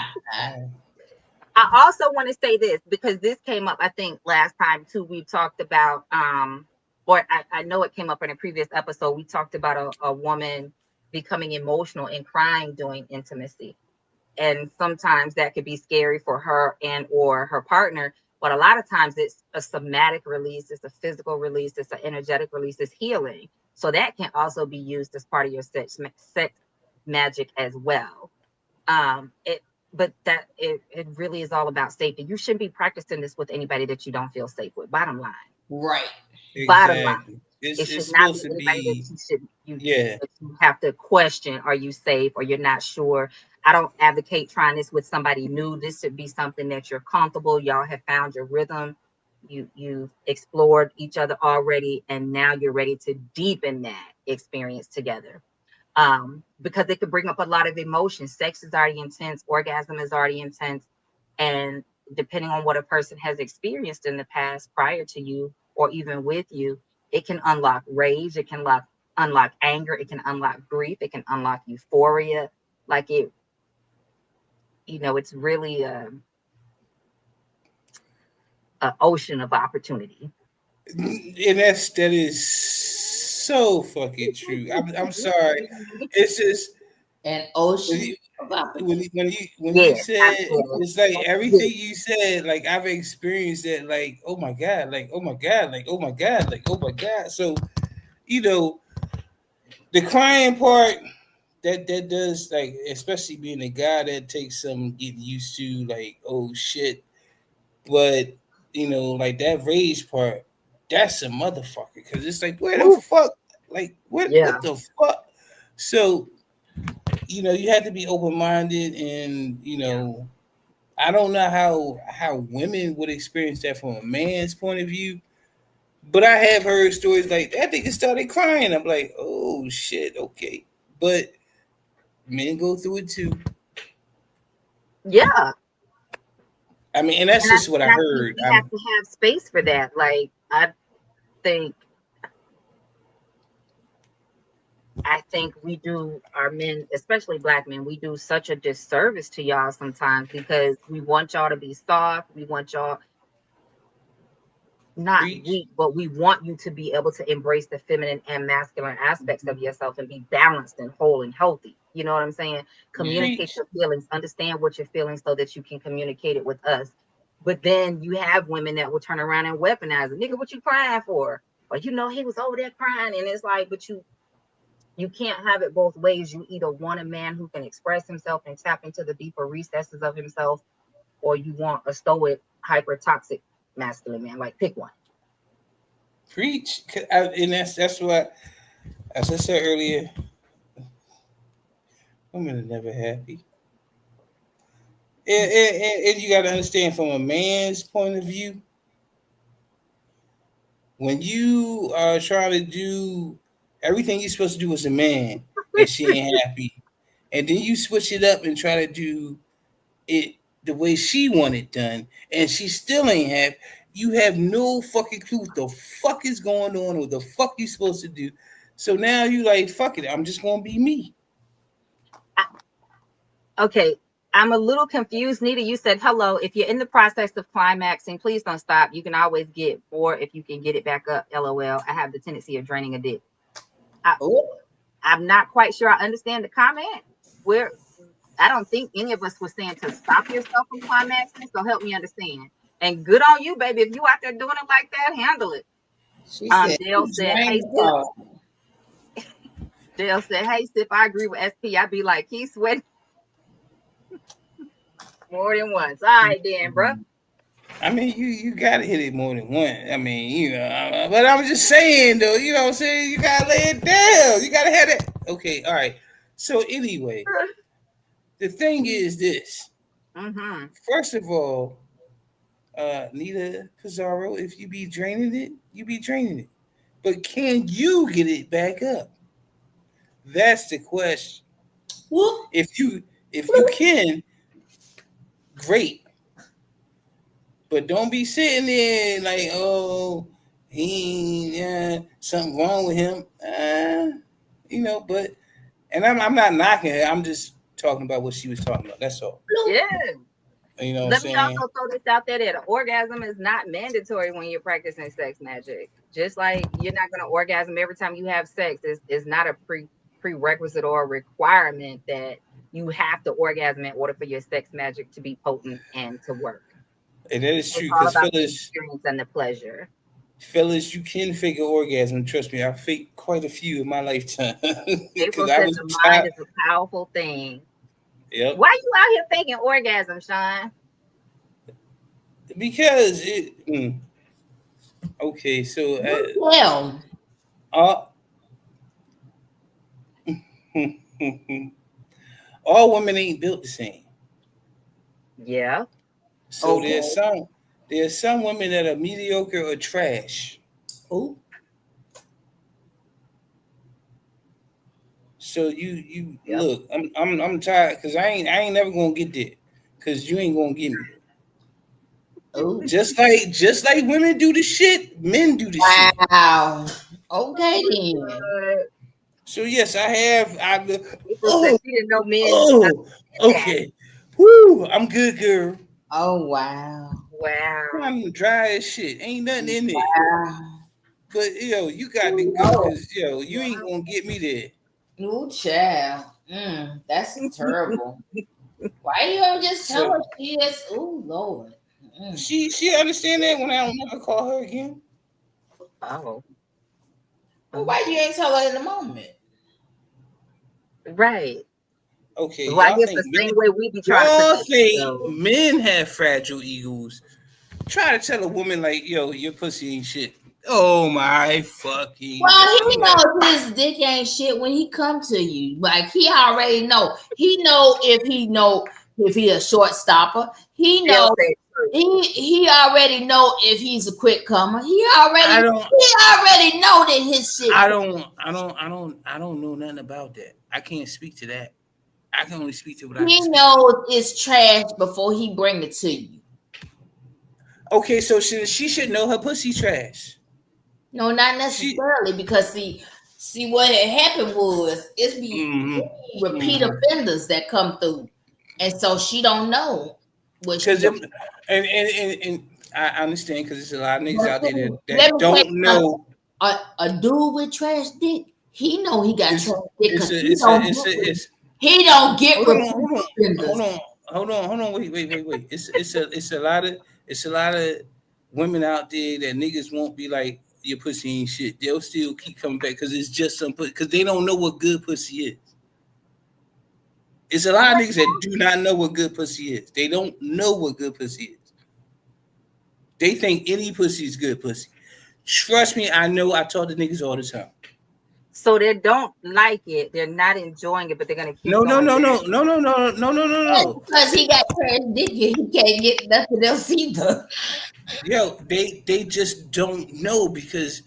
I also want to say this because this came up, I think, last time too. We talked about, or I know it came up in a previous episode. We talked about a woman becoming emotional and crying during intimacy. And sometimes that could be scary for her and or her partner. But a lot of times it's a somatic release, it's a physical release, it's an energetic release, it's healing. So that can also be used as part of your sex magic as well. It but that it really is all about safety. You shouldn't be practicing this with anybody that you don't feel safe with. Bottom line. Right. Bottom line. Exactly. It It's should not be supposed to anybody that be, you should you yeah. that you have to question, are you safe or you're not sure. I don't advocate trying this with somebody new. This should be something that you're comfortable. Y'all have found your rhythm. You've explored each other already, and now you're ready to deepen that experience together. Because it could bring up a lot of emotions. Sex is already intense, orgasm is already intense, and depending on what a person has experienced in the past prior to you or even with you, it can unlock rage, it can unlock anger, it can unlock grief, it can unlock euphoria. Like it's really a ocean of opportunity. And that is so fucking true. I'm sorry. It's just And When ocean you of opportunity. when you Yes, said, I get it. it's like Yes. everything you said, like I've experienced that, like oh my god, like oh my god, like oh my god, like oh my god. So you know the crying part, that does, like, especially being a guy, that takes some getting used to, like oh shit. But like that rage part, that's a motherfucker, because it's like where the Ooh, fuck, like yeah, what the fuck. So you have to be open minded, and yeah. I don't know how women would experience that from a man's point of view, but I have heard stories like that nigga started crying. I'm like, oh shit, okay, but men go through it too. Yeah. I mean, and that's And I just what and I I think heard. we have to have space for that. Like think I think we do our men, especially black men, we do such a disservice to y'all sometimes because we want y'all to be soft. We want y'all not Preach, weak, but we want you to be able to embrace the feminine and masculine aspects of yourself and be balanced and whole and healthy. You know what I'm saying? Mm. Communicate preach. your feelings, understand what you're feeling so that you can communicate it with us. But then you have women that will turn around and weaponize it. Nigga, what you crying for? Or he was over there crying. And it's like, but you can't have it both ways. You either want a man who can express himself and tap into the deeper recesses of himself, or you want a stoic, hyper toxic masculine man. Like pick one. Preach. And that's what, as I said earlier, women are never happy. And you got to understand, from a man's point of view, when you are trying to do everything you're supposed to do as a man, and she ain't happy, and then you switch it up and try to do it the way she want it done, and she still ain't happy, you have no fucking clue what the fuck is going on, or what the fuck you supposed to do. So now you like, fuck it, I'm just gonna be me. Okay, I'm a little confused. Nita, you said hello. If you're in the process of climaxing, please don't stop. You can always get more if you can get it back up. LOL. I have the tendency of draining a dick. I, Oh, I'm not quite sure I understand the comment. Where I don't think any of us was saying to stop yourself from climaxing. So help me understand. And good on you, baby. If you out there doing it like that, handle it. she said, Dale said, drain "Hey, the Sip." ball. Dale said, "Hey, Sip, I agree with SP. I'd be like, he's sweating more than once. All right, then, bro. I mean, you gotta hit it more than one. I mean, but I'm just saying though, you know what I'm saying? You gotta lay it down. You gotta have it. Okay, all right. So anyway, the thing is this. Mm-hmm. First of all, Nita Pizarro, if you be draining it, you be draining it. But can you get it back up? That's the question. Whoop, If you can, great. But don't be sitting there like, oh, something wrong with him. But and I'm not knocking her. I'm just talking about what she was talking about. That's all. bloop. Yeah. You know what I'm Let me saying? also throw this out there that an orgasm is not mandatory when you're practicing sex magic. Just like you're not going to orgasm every time you have sex, is not a prerequisite or a requirement that you have to orgasm in order for your sex magic to be potent and to work. And that is It's true, all because about the fellas, experience and the pleasure. fellas, you can fake an orgasm. Trust me, I faked quite a few in my lifetime because April I said was the mind tired. is a powerful thing. Yep. Why you out here faking orgasm, Sean? Because it. Okay, so Well, uh, all women ain't built the same. Yeah. So okay. there's some women that are mediocre or trash. Oh, So you Yep. look, I'm tired, because I ain't never gonna get there, because you ain't gonna get me there. oh. Just like women do the shit, men do the shit. Wow. Okay then. So yes, I have. April said Oh, she didn't know men oh, that. okay. Woo, I'm good, girl. Oh wow. Wow. I'm dry as shit. Ain't nothing in there. Wow. But you got to go, Oh, because you ain't gonna get me there. Ooh, child. That's terrible. Why you don't just tell So her she is? Oh Lord. Mm. she understand that when I don't never call her again. Oh, Well, why you ain't tell her in the moment? right. Okay, Well, I guess the same way we be trying to y'all protect think ourselves. men have fragile egos. Try to tell a woman like, yo, your pussy ain't shit. Oh my fucking Well, god. he knows his dick ain't shit when he come to you. Like he already know. He know if he a short stopper. He They'll know say true. he already know if he's a quick comer. I don't He already know that his shit. I don't know nothing about that. I can't speak to that. I can only speak to what I can He speak to. knows it's trash before he bring it to you. Okay, so she should know her pussy trash. No, not She necessarily because see what had happened was mm-hmm, repeat mm-hmm. offenders that come through, and so she don't know what she. Cause and I understand because there's a lot of niggas But out there that, let me tell you don't something. know. A dude with trash dick, he know he got It's trash dick it's because a it's a it's a it's he don't get hold on, repeat hold on, offenders. hold on. Wait. It's a lot of women out there that niggas won't be like your pussy ain't shit. They'll still keep coming back because it's just some pussy because they don't know what good pussy is. It's a lot of niggas that do not know what good pussy is. They don't know what good pussy is. They think any pussy is good pussy. Trust me, I know. I talk to niggas all the time. So they don't like it. They're not enjoying it, but they're gonna keep No, no, going no, back. no, no, no, no, no, no, no, And no. because he got trash dick, he can't get nothing else either. Yo, they just don't know because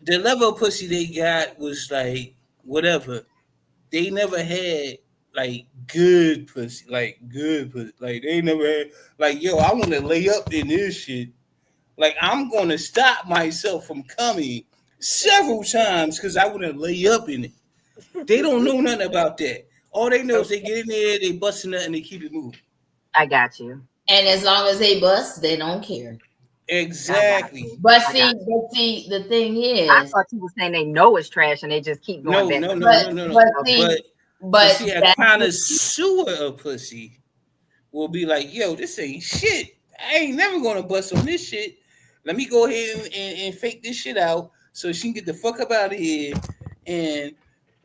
the level of pussy they got was like whatever. They never had like good pussy, like good pussy. Like they never had like yo, I want to lay up in this shit. Like I'm gonna stop myself from coming several times because I want to lay up in it. They don't know nothing about that. All they know is they get in there, they busting it, and they keep it moving. I got you. And as long as they bust, they don't care. I got Exactly. you. But I got you. the thing I is, thought you were saying they know it's trash and they just keep going No, back no, to no, the but no, no, no. but okay. see, But but see, a that's kind of sewer of pussy will be like, yo, this ain't shit. I ain't never gonna bust on this shit. Let me go ahead and fake this shit out so she can get the fuck up out of here. And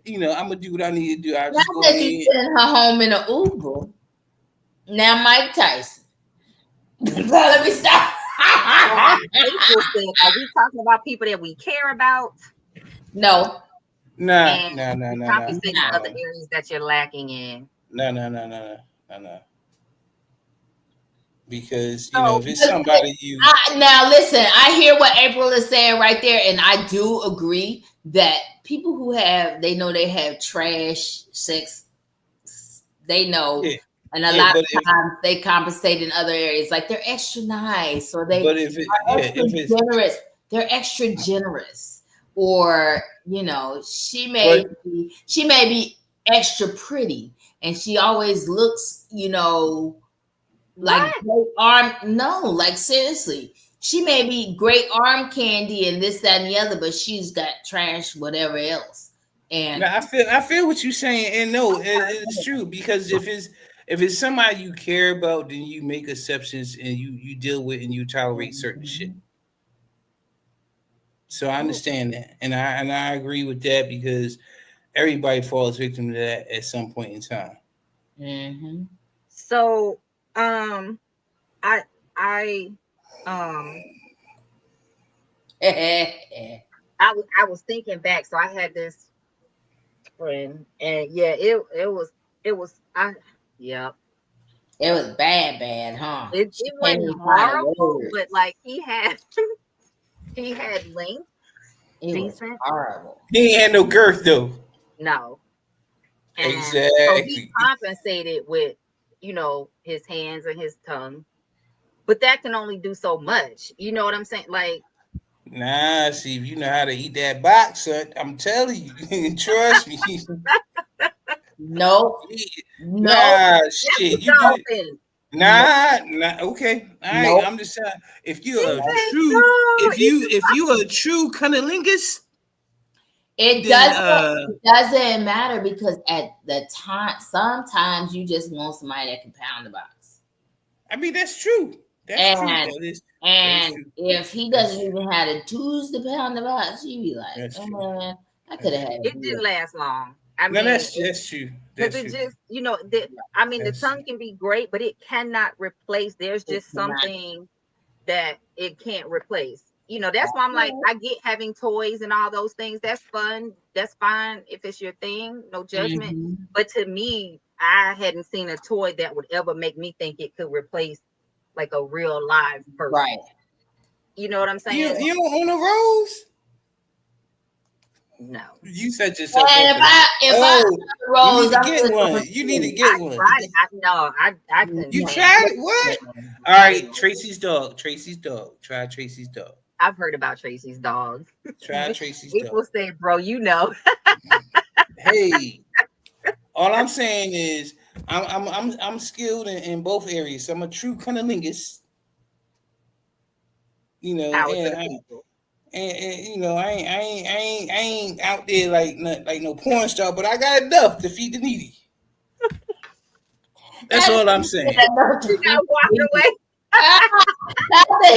I'm gonna do what I need to do. I'll not just go that she's ahead. sending her home in an Uber. Now Mike Tyson. Let me stop. So like April said, are we talking about people that we care about No, Nah, and nah, nah, you nah, nah, compensate in nah. other nah, areas that you're lacking in? nah, nah, nah, nah, nah, nah, nah. Because So if it's somebody you, Now listen, I hear what April is saying right there, and I do agree that people who they know they have trash sex, they know, yeah, and a yeah. lot of times they compensate in other areas, like they're extra nice or they But if it, are yeah, extra if it's, generous. They're extra generous, or but she may be extra pretty, and she always looks, like what? great arm. No, like seriously, she may be great arm candy and this, that, and the other, but she's got trash, whatever else. And now I feel what you're saying, and no, it's true because if it's somebody you care about, then you make exceptions and you deal with and you tolerate certain shit. So I understand that, and I agree with that because everybody falls victim to that at some point in time. Mhm. So I I um I was thinking back. So I had this friend, and yeah, it was I yeah. It was bad, huh? She It can't wasn't even find the horrible, but words. like he had length, It was decent, horrible. He ain't had no girth though. no. And so he Exactly. compensated with, his hands and his tongue. But that can only do so much. You know what I'm saying? Like, Nah, see if you know how to eat that box, son, I'm telling you, trust me. No, no, Nah, yes, shit, you you do. don't then. no, Nah, okay, all right. no. I'm just saying, if He you're a said true, no. if you a true cunnilingus, It then doesn't matter because at the time, sometimes you just want somebody that can pound the box. I mean, that's true. That's true. And That is true. if he That's doesn't true. even have the tools to pound the box, you be like, That's true. man, I could That's have true. had It didn't last long. I No, mean, that's true. because That's it true. just, I mean, the That's tongue can be great, but it cannot replace. There's it. just something that it can't replace. That's why I'm like, I get having toys and all those things. That's fun. That's fine if it's your thing. No judgment. Mm-hmm. But to me, I hadn't seen a toy that would ever make me think it could replace like a real live person. Right. You know what I'm saying? You don't own a rose? No. You set yourself And up. if I You need to get one. You need to get one. I couldn't. You tried it? What? All right, Tracy's dog. Tracy's dog. Try Tracy's dog. I've heard about Tracy's dog. Try Tracy's People dog. say, bro, Hey, all I'm saying is I'm skilled in both areas. I'm a true cunnilingus. Power to the people. And I ain't out there like no porn star, but I got enough to feed the needy. That's all I'm saying. You gotta walk away.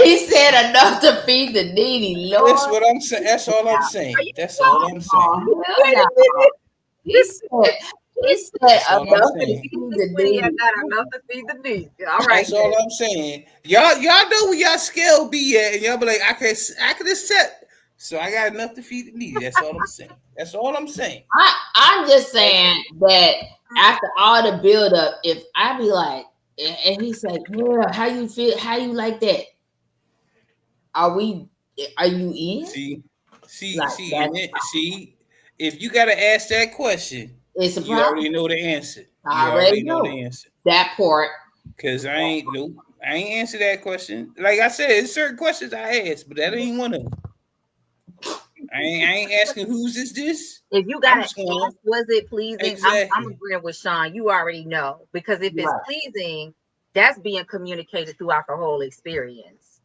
He said enough to feed the needy. Lord. That's what I'm saying. That's all I'm saying. That's all I'm saying. Wait a minute. He said all I'm enough to saying. feed the needy. I got enough to feed the needy. All right. That's all I'm saying. Y'all know where y'all scale be at, and y'all be like, I can accept. So I got enough to feed the needy. That's all I'm saying. That's all I'm saying. I'm just saying that after all the build up, if I be like, and he said, yeah, how you feel? How you like that? Are you in? See. Like, If you gotta ask that question, it's a you problem. already know the answer. I already know the answer. That part. Cause I ain't answer that question. Like I said, there's certain questions I asked, but that ain't one of them. I ain't asking who's this. If you gotta ask, was it pleasing? Exactly. I'm agreeing with Sean. You already know, because if it's pleasing, that's being communicated throughout the whole experience.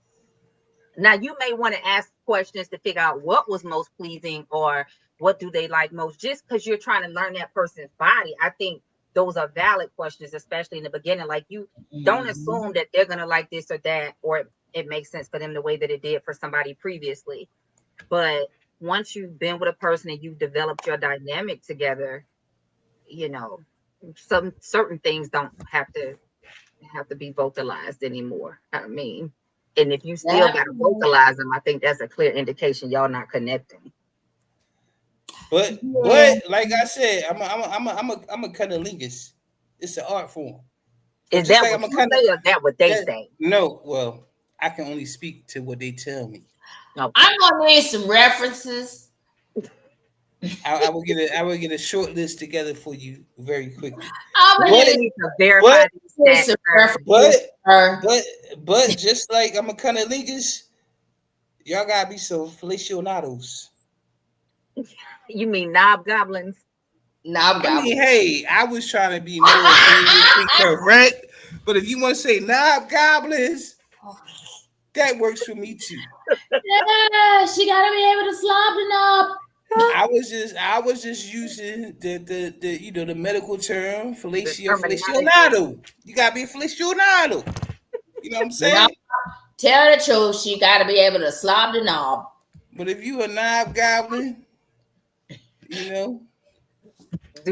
Now you may want to ask questions to figure out what was most pleasing or what do they like most, just because you're trying to learn that person's body. I think those are valid questions, especially in the beginning. Like, you don't assume that they're gonna like this or that, or it makes sense for them the way that it did for somebody previously. But once you've been with a person and you've developed your dynamic together, some certain things don't have to be vocalized anymore. I mean, and if you still got to vocalize them, I think that's a clear indication y'all not connecting. But like I said, I'm a cunnilingus. It's an art form. Is that what you say, or that what they say? No, well, I can only speak to what they tell me. Okay. I'm gonna need some references. I will get a short list together for you very quickly. I'm gonna need to verify these but just like I'm a cunnilingus, y'all gotta be so fellationados. You mean knob goblins? I mean, hey, I was trying to be more correct, but if you want to say knob goblins, that works for me too. Yeah, she gotta be able to slob the knob. I was just using the medical term fellatio. You gotta be a fellatio. You know what I'm saying? Tell the truth, she gotta be able to slob the knob. But if you a knob goblin, do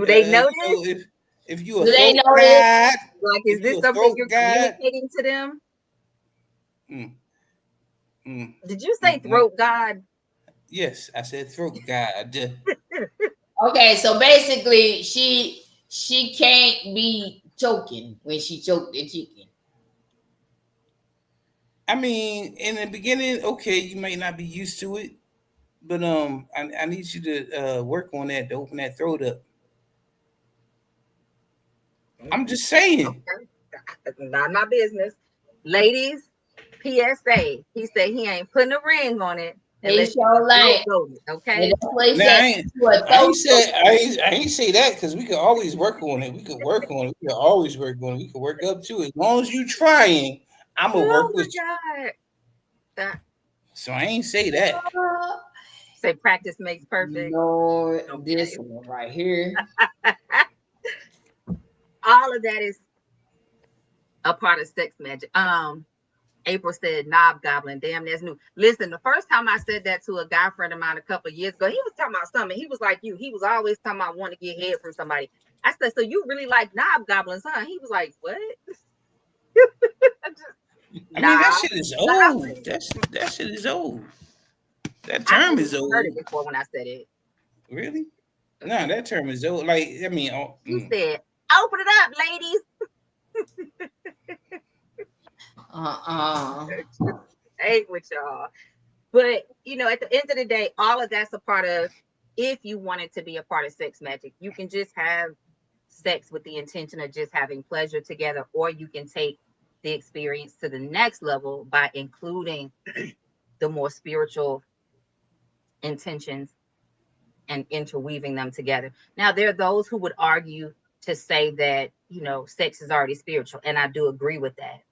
they know this? If you a throat god, like, is this something you're communicating to them? Did you say throat god? Yes, I said throat god. Okay, so basically, she can't be choking when she choked the chicken. I mean, in the beginning, okay, you might not be used to it, but I need you to work on that to open that throat up. I'm just saying. Okay. Not my business. Ladies, PSA. He said he ain't putting a ring on it. He's sure like, okay. I ain't say that, because we can always work on it. We can work on it. We can always work on it. We can work up to it. As long as you trying, I'm gonna work with you. So I ain't say that. Say practice makes perfect. Lord, Okay. this one right here. All of that is a part of sex magic. April said knob goblin. Damn, that's new. Listen, the first time I said that to a guy friend of mine a couple of years ago, he was talking about something. He was like you. He was always talking about wanting to get head from somebody. I said, so you really like knob goblins, huh? He was like, what? I mean, that Knob shit is old. goblin. That shit is old. That I term hadn't is even heard old. it before when I said it. Really? No, that term is old. Like, I mean, He said, open it up, ladies. Ain't with y'all. But at the end of the day, all of that's a part of, if you wanted to be a part of sex magic, you can just have sex with the intention of just having pleasure together, or you can take the experience to the next level by including the more spiritual intentions and interweaving them together. Now, there are those who would argue to say that, sex is already spiritual, and I do agree with that.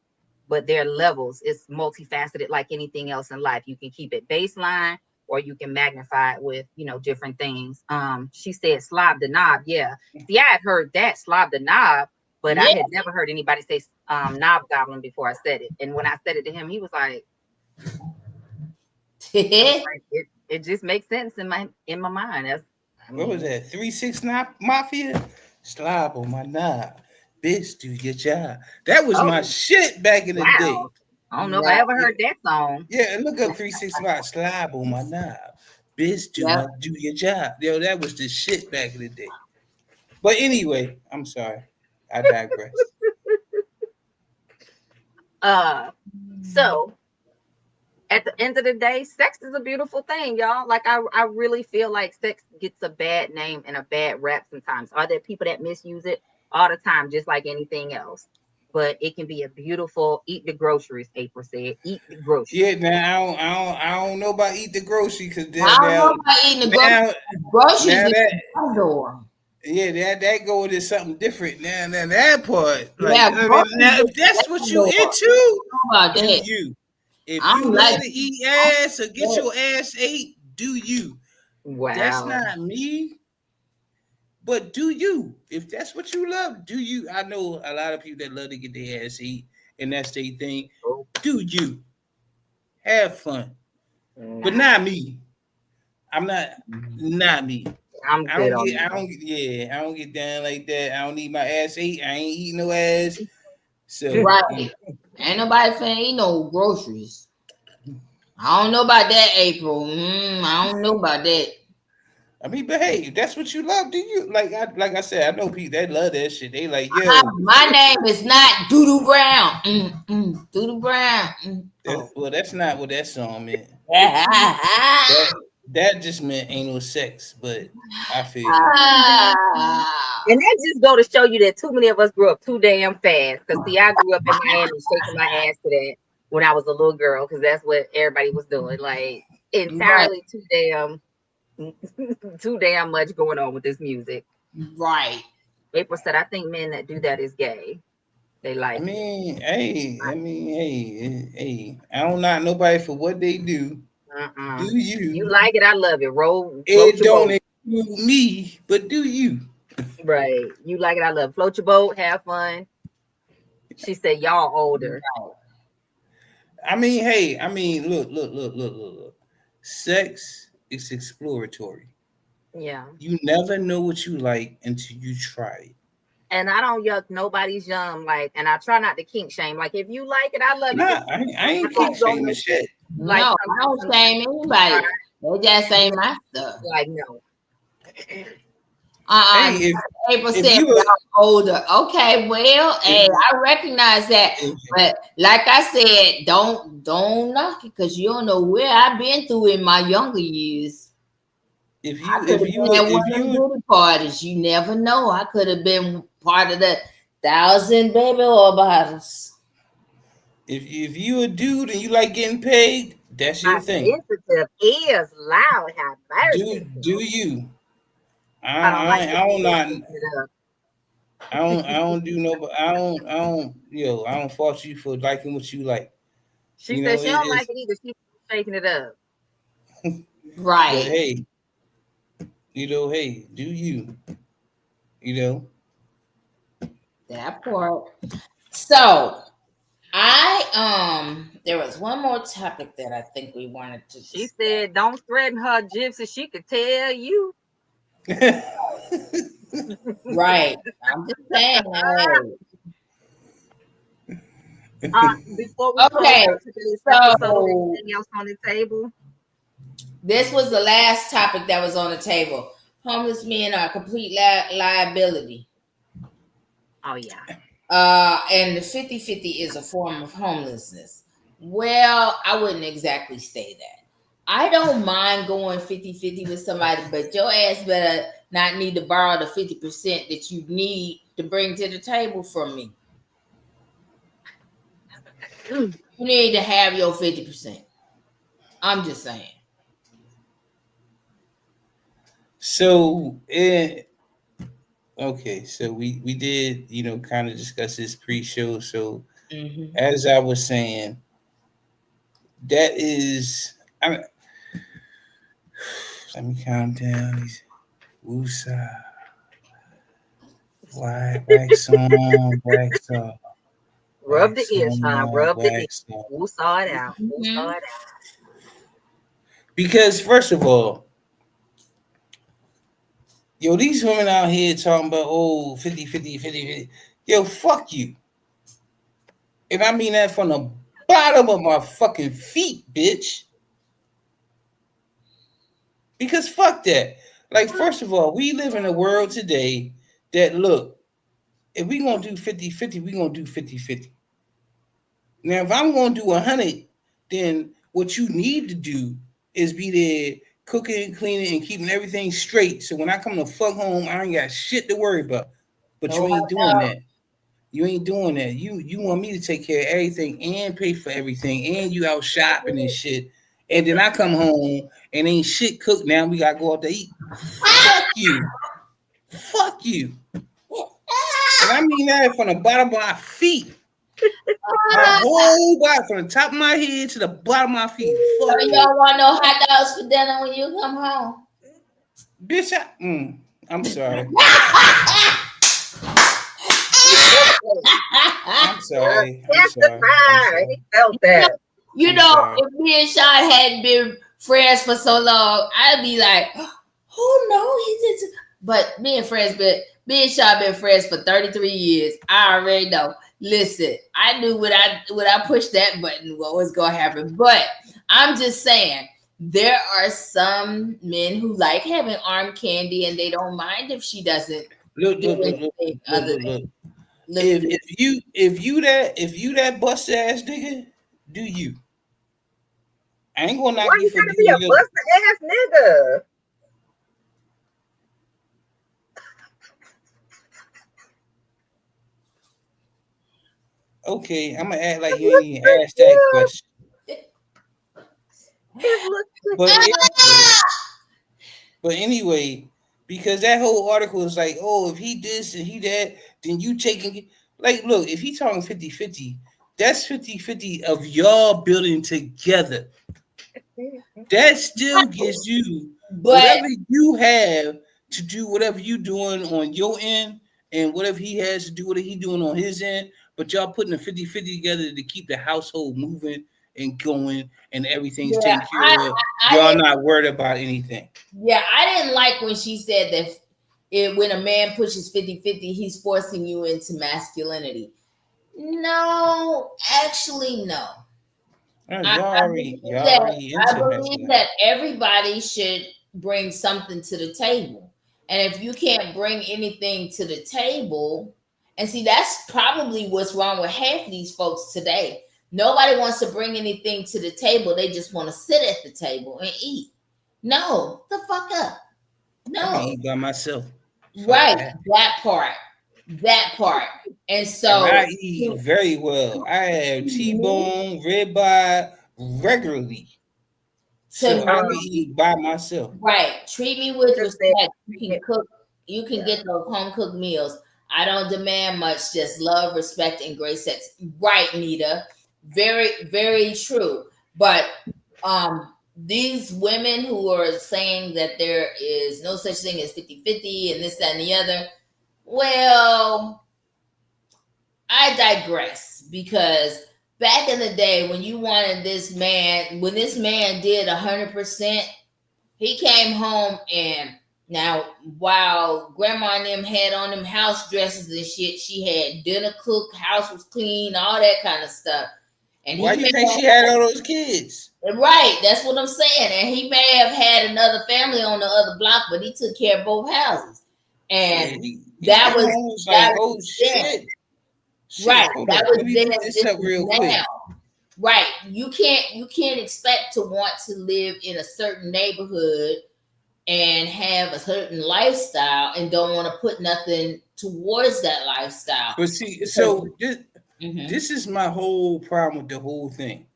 But there are levels. It's multifaceted like anything else in life. You can keep it baseline, or you can magnify it with, different things. She said slob the knob. Yeah. See, I had heard that, slob the knob, but I Yeah. had never heard anybody say knob goblin before I said it. And when I said it to him, he was like, it just makes sense in my mind. what was that? 369 Mafia? Slob on my knob. Bitch, do your job. That was my shit back in the day. Wow. I don't know if I ever heard that song. Yeah, look up 365 Slob on my knob. Bitch, do your job. Yo, that was the shit back in the day. But anyway, I'm sorry. I digress. So at the end of the day, sex is a beautiful thing, y'all. Like, I really feel like sex gets a bad name and a bad rap sometimes. Are there people that misuse it? All the time, just like anything else. But it can be a beautiful, eat the groceries, April said. Eat the groceries. Yeah, now I don't know about eat the grocery, because I don't know about eating the groceries now in that the door. yeah, that go into something different. Now that part, like, Yeah, I mean, now if that's what you into, about do that. you? If I'm you like, love to eat ass or get your ass ate, do you? Wow. That's not me. But do you? If that's what you love, do you? I know a lot of people that love to get their ass eat, and that's their thing. Do you? Have fun. But not me. I'm not me. I'm good on that. I don't get down like that. I don't need my ass ate. I ain't eating no ass. So right. Ain't nobody finna eat no groceries. I don't know about that, April. I don't know about that. I mean, but hey, if that's what you love, do you? Like I said, I know people that love that shit. They like, yo, my name is not Doodoo Brown. Doodoo Brown. Well, that's not what that song meant. That just meant anal sex, but I feel you. And that just go to show you that too many of us grew up too damn fast. Because see, I grew up in Miami shaking my ass to that when I was a little girl, because that's what everybody was doing. Like, entirely too damn much going on with this music. Right. April said, I think men that do that is gay. They like hey, I don't knock nobody for what they do. Do you? You like it, I love it. Roll. It don't include me, but do you? Right. You like it, I love it. Float your boat, have fun. She said, y'all older. I mean, look. Sex is exploratory. Yeah. You never know what you like until you try it. And I don't yuck nobody's yum, like, and I try not to kink shame. Like, if you like it, I love it. Nah, I ain't kink shaming shit. Like, no, I don't shame anybody. They just ain't my stuff. Like, no. Hey, April said y'all older. Okay, well, hey, I recognize that. But like I said, don't knock it, because you don't know where I've been through in my younger years. If you parties, you never know. I could have been part of the 1,000 baby oil bottles. If you a dude and you like getting paid, that's your thing. Sensitive ears loud. Have mercy. Do you? I don't do no. I don't fault you for liking what you like. She said she don't like it either. She's shaking it up. But Right. hey, hey, do you, you know? That part. So there was one more topic that I think we wanted to She discuss. said, "Don't threaten her, Gypsy. She could tell you." Right. I'm just saying. Hey. Before we close Okay. out today's episode, So anything else on the table? this was the last topic that was on the table. Homeless men are a complete liability. Oh yeah. And the 50-50 is a form of homelessness. Well, I wouldn't exactly say that. I don't mind going 50-50 with somebody, but your ass better not need to borrow the 50% that you need to bring to the table from me. Mm. You need to have your 50%. I'm just saying. So, okay, so we did, kind of discuss this pre-show. So, Mm-hmm. as I was saying, that is, let me calm down. These woosah, wax on, wax off, Rub the wax ear, Sean. on, Rub the ear. wax off. We'll saw it out. We'll saw Mm-hmm. it out. Because first of all, yo, these women out here talking about, 50-50. Yo, fuck you. And I mean that from the bottom of my fucking feet, bitch. Because fuck that. Like, first of all, we live in a world today that, look, if we going to do 50-50, we going to do 50-50. Now, if I'm going to do 100, then what you need to do is be there cooking, cleaning, and keeping everything straight. So when I come to fuck home, I ain't got shit to worry about. But you No, ain't doing that. You ain't doing that. You want me to take care of everything and pay for everything, and you out shopping and shit. And then I come home and ain't shit cooked. Now we gotta go out to eat. Fuck you. Fuck you. And I mean that from the bottom of my feet. My whole body, from the top of my head to the bottom of my feet. so Fuck you you. don't want no hot dogs for dinner when you come home. Bitch, I'm sorry. I'm sorry. I'm sorry. I'm Testify. He sorry. felt that. You I'm know, sorry. if me and Sean hadn't been friends for so long, I'd be like, oh no, he did. But me and Sean been friends for 33 years. I already know. Listen, I knew when I pushed that button what was gonna happen. But I'm just saying, there are some men who like having arm candy and they don't mind if she doesn't Look, do look, look, look, anything look, other look, than look. lift If it. if you that bust ass nigga, do you? I ain't gonna Why knock you you for gotta be doing a your. busted ass nigga? Okay, I'm gonna act like It you ain't looks even so asked that cute. question. It looks so But cute. anyway, but anyway, because that whole article is like, oh, if he this and he that, then you taking, like, look, if he talking 50-50, that's 50-50 of y'all building together. That still gives you But whatever you have to do whatever you doing on your end, and whatever he has to do what he doing on his end. But y'all putting a 50-50 together to keep the household moving and going, and everything's yeah, taken care of. I Y'all didn't. not worried about anything. Yeah, I didn't like when she said that when a man pushes 50-50, he's forcing you into masculinity. No, actually, no. I, Y'all I already believe y'all that already I into believe masculinity. that everybody should bring something to the table. And if you can't bring anything to the table, and see, that's probably what's wrong with half of these folks today. Nobody wants to bring anything to the table. They just want to sit at the table and eat. No, the fuck up. I can No. eat by myself. Fuck Right. that. That part. That part. And And I so eat to, very well. I have me, T-bone, ribeye regularly. So to I can Um, me, eat by myself. right. Treat me with just said, respect. You can cook, you can yeah. get those home cooked meals. I don't demand much, just love, respect, and great sex. Right, Nita. Very, very true. But um these women who are saying that there is no such thing as 50-50 and this, that, and the other, well, I digress, because back in the day when you wanted this man, when this man did 100%, he came home and now while grandma and them had on them house dresses and shit, she had dinner cooked, house was clean, all that kind of stuff. And Why he do may you think she had all those kids? right, that's what I'm saying. And he may have had another family on the other block, but he took care of both houses. And Shit, he that came was home was like, that oh was then. shit. Shit, Right. hold That up. was Let me then. look this This up is real quick. now. Right. You can't expect to want to live in a certain neighborhood and have a certain lifestyle and don't want to put nothing towards that lifestyle. But see, Because so this, mhm. this is my whole problem with the whole thing.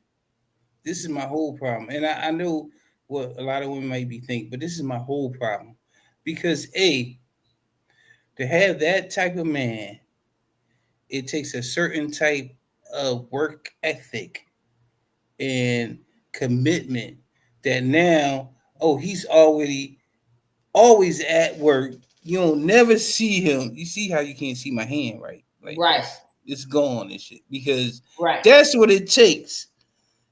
This is my whole problem. And I know what a lot of women might be thinking, but this is my whole problem. Because A, to have that type of man, it takes a certain type of work ethic and commitment that now, oh, he's already always at work. You don't never see him. You see how you can't see my hand, right? Like Right. it's gone and shit. Because Right. that's what it takes.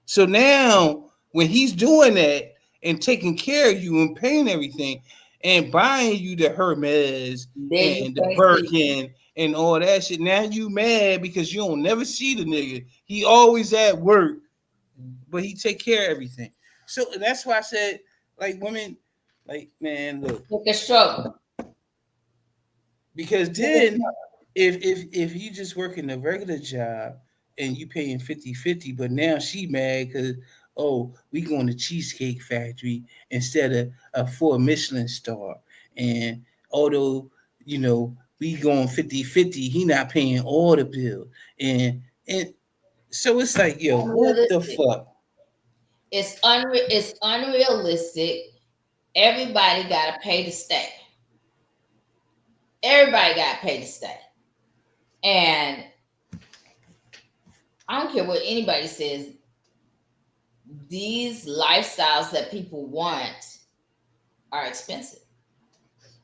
So now when he's doing that and taking care of you and paying everything and buying you the Hermes Then you and the can't see. Birkin and all that shit, now you mad because you don't never see the nigga. He always at work, but he take care of everything. So that's why I said, like, women, like, man, look, It's a struggle. because then if you just working a regular job and you paying 50-50, but now she mad because, oh, we going to Cheesecake Factory instead of a 4 Michelin star. And although, we going 50-50, he not paying all the bills. And so it's like, yo, what the Unrealistic. fuck? It's unrealistic. Everybody gotta pay to stay. Everybody gotta pay to stay. And I don't care what anybody says, these lifestyles that people want are expensive.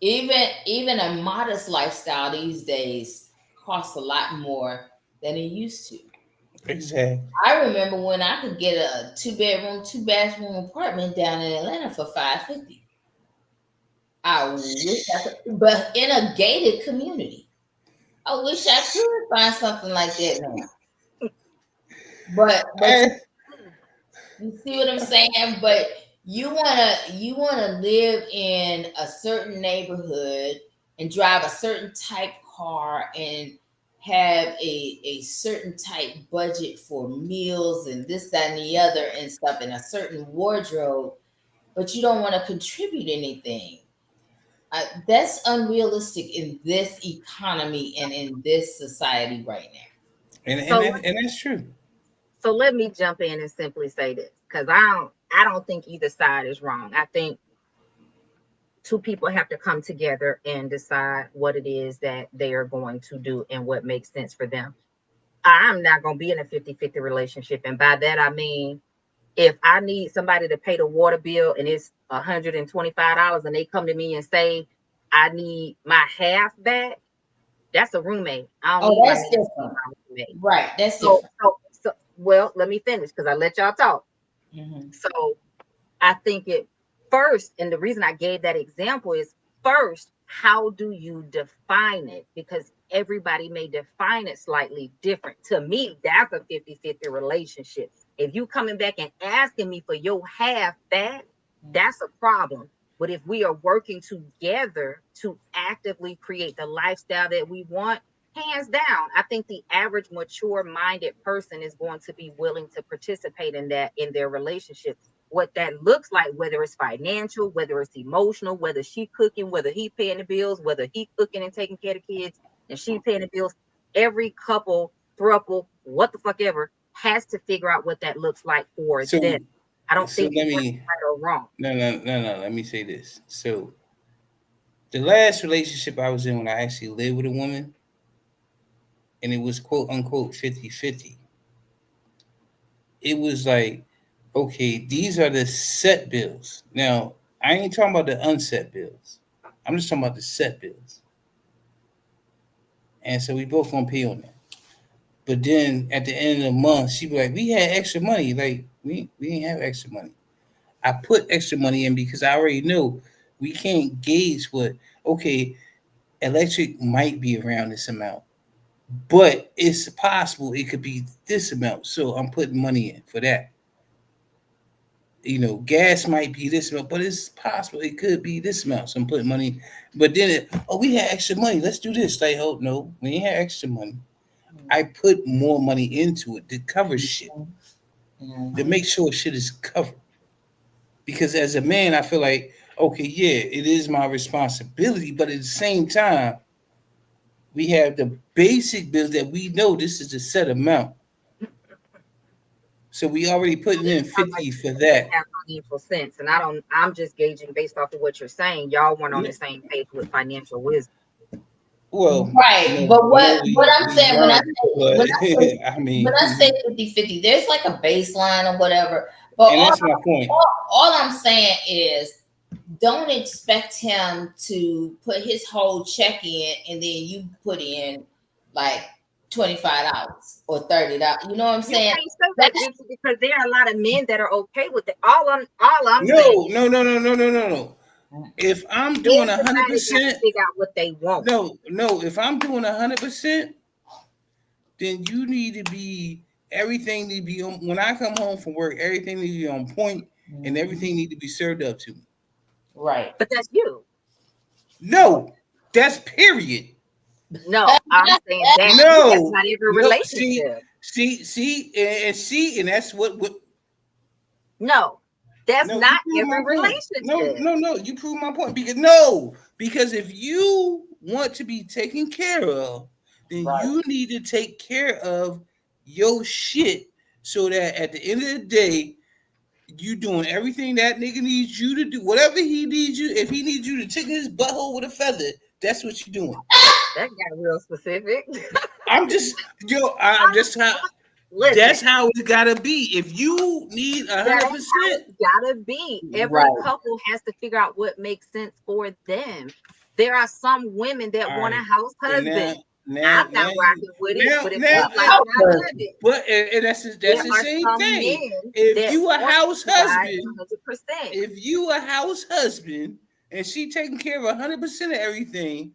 Even a modest lifestyle these days costs a lot more than it used to. Exactly. I remember when I could get a 2 bedroom, 2 bathroom apartment down in Atlanta for 550. I wish I could, but in a gated community. I wish I could find something like that now. But Eh, you see what I'm saying? But you wanna live in a certain neighborhood and drive a certain type car and have a certain type budget for meals and this, that, and the other and stuff in a certain wardrobe, but you don't want to contribute anything. That's unrealistic in this economy and in this society right now. So and that's true. so let me jump in and simply say this, because I don't think either side is wrong. I think two people have to come together and decide what it is that they are going to do and what makes sense for them. I'm not going to be in a 50-50 relationship. And by that, I mean, if I need somebody to pay the water bill and it's $125 and they come to me and say, I need my half back, that's a roommate. I don't Oh, need my man that's to be different. my roommate. Right, that's So, different. well, let me finish because I let y'all talk. Hmm. So I think it first, and the reason I gave that example is first, how do you define it? Because everybody may define it slightly different. To me, that's a 50-50 relationship. If you coming back and asking me for your half back, that's a problem. But if we are working together to actively create the lifestyle that we want, hands down, I think the average mature minded person is going to be willing to participate in that in their relationship. What that looks like, whether it's financial, whether it's emotional, whether she cooking, whether he paying the bills, whether he cooking and taking care of the kids and she paying the bills, every couple, throuple, what the fuck ever, has to figure out what that looks like for them. So I don't so think let one's me right or wrong. no, let me say this. So the last relationship I was in when I actually lived with a woman and it was quote unquote 50-50, it was like, okay, these are the set bills. Now, I ain't talking about the unset bills. I'm just talking about the set bills. And so we both gonna pay on that. But then at the end of the month, she be like, "We had extra money. Like we didn't have extra money. I put extra money in because I already know we can't gauge what. Okay, electric might be around this amount, but it's possible it could be this amount. So I'm putting money in for that. Gas might be this amount, but it's possible it could be this amount. So I'm putting money. But then, we had extra money. Let's do this. Like, oh no, we ain't had extra money. I put more money into it to cover shit, to make sure shit is covered. Because as a man, I feel like, okay, yeah, it is my responsibility, but at the same time, we have the basic bills that we know this is a set amount. So we already putting in 50 for that. Have financial sense, and I'm just gauging based off of what you're saying. Y'all weren't on the same page with financial wisdom. Well, right. But what I'm saying when I say I mean, when I say 50-50, there's like a baseline or whatever. But and that's my point. All I'm saying is don't expect him to put his whole check in and then you put in like $25 or $30. You know what I'm saying? You can't say that because there are a lot of men that are okay with it. All I'm saying. No. If I'm doing 100%, figure out what they want. No. If I'm doing 100%, then you need to be. Everything need to be on. When I come home from work, everything need to be on point, and everything need to be served up to me. Right. But that's you. No, that's period. No, I'm saying that's that's not every relationship. See, and that's what. No, that's not every relationship. No. You prove my point because if you want to be taken care of, then you need to take care of your shit so that at the end of the day, you doing everything that nigga needs you to do. Whatever he needs you, if he needs you to tickle his butthole with a feather, that's what you're doing. That got real specific. I'm just that's how it gotta be. If you need 100%, gotta be. Every couple has to figure out what makes sense for them. There are some women that want a house husband. I'm not rocking with it, but if that's the same thing. If you a house husband, 100%. If you a house husband and she taking care of 100% of everything,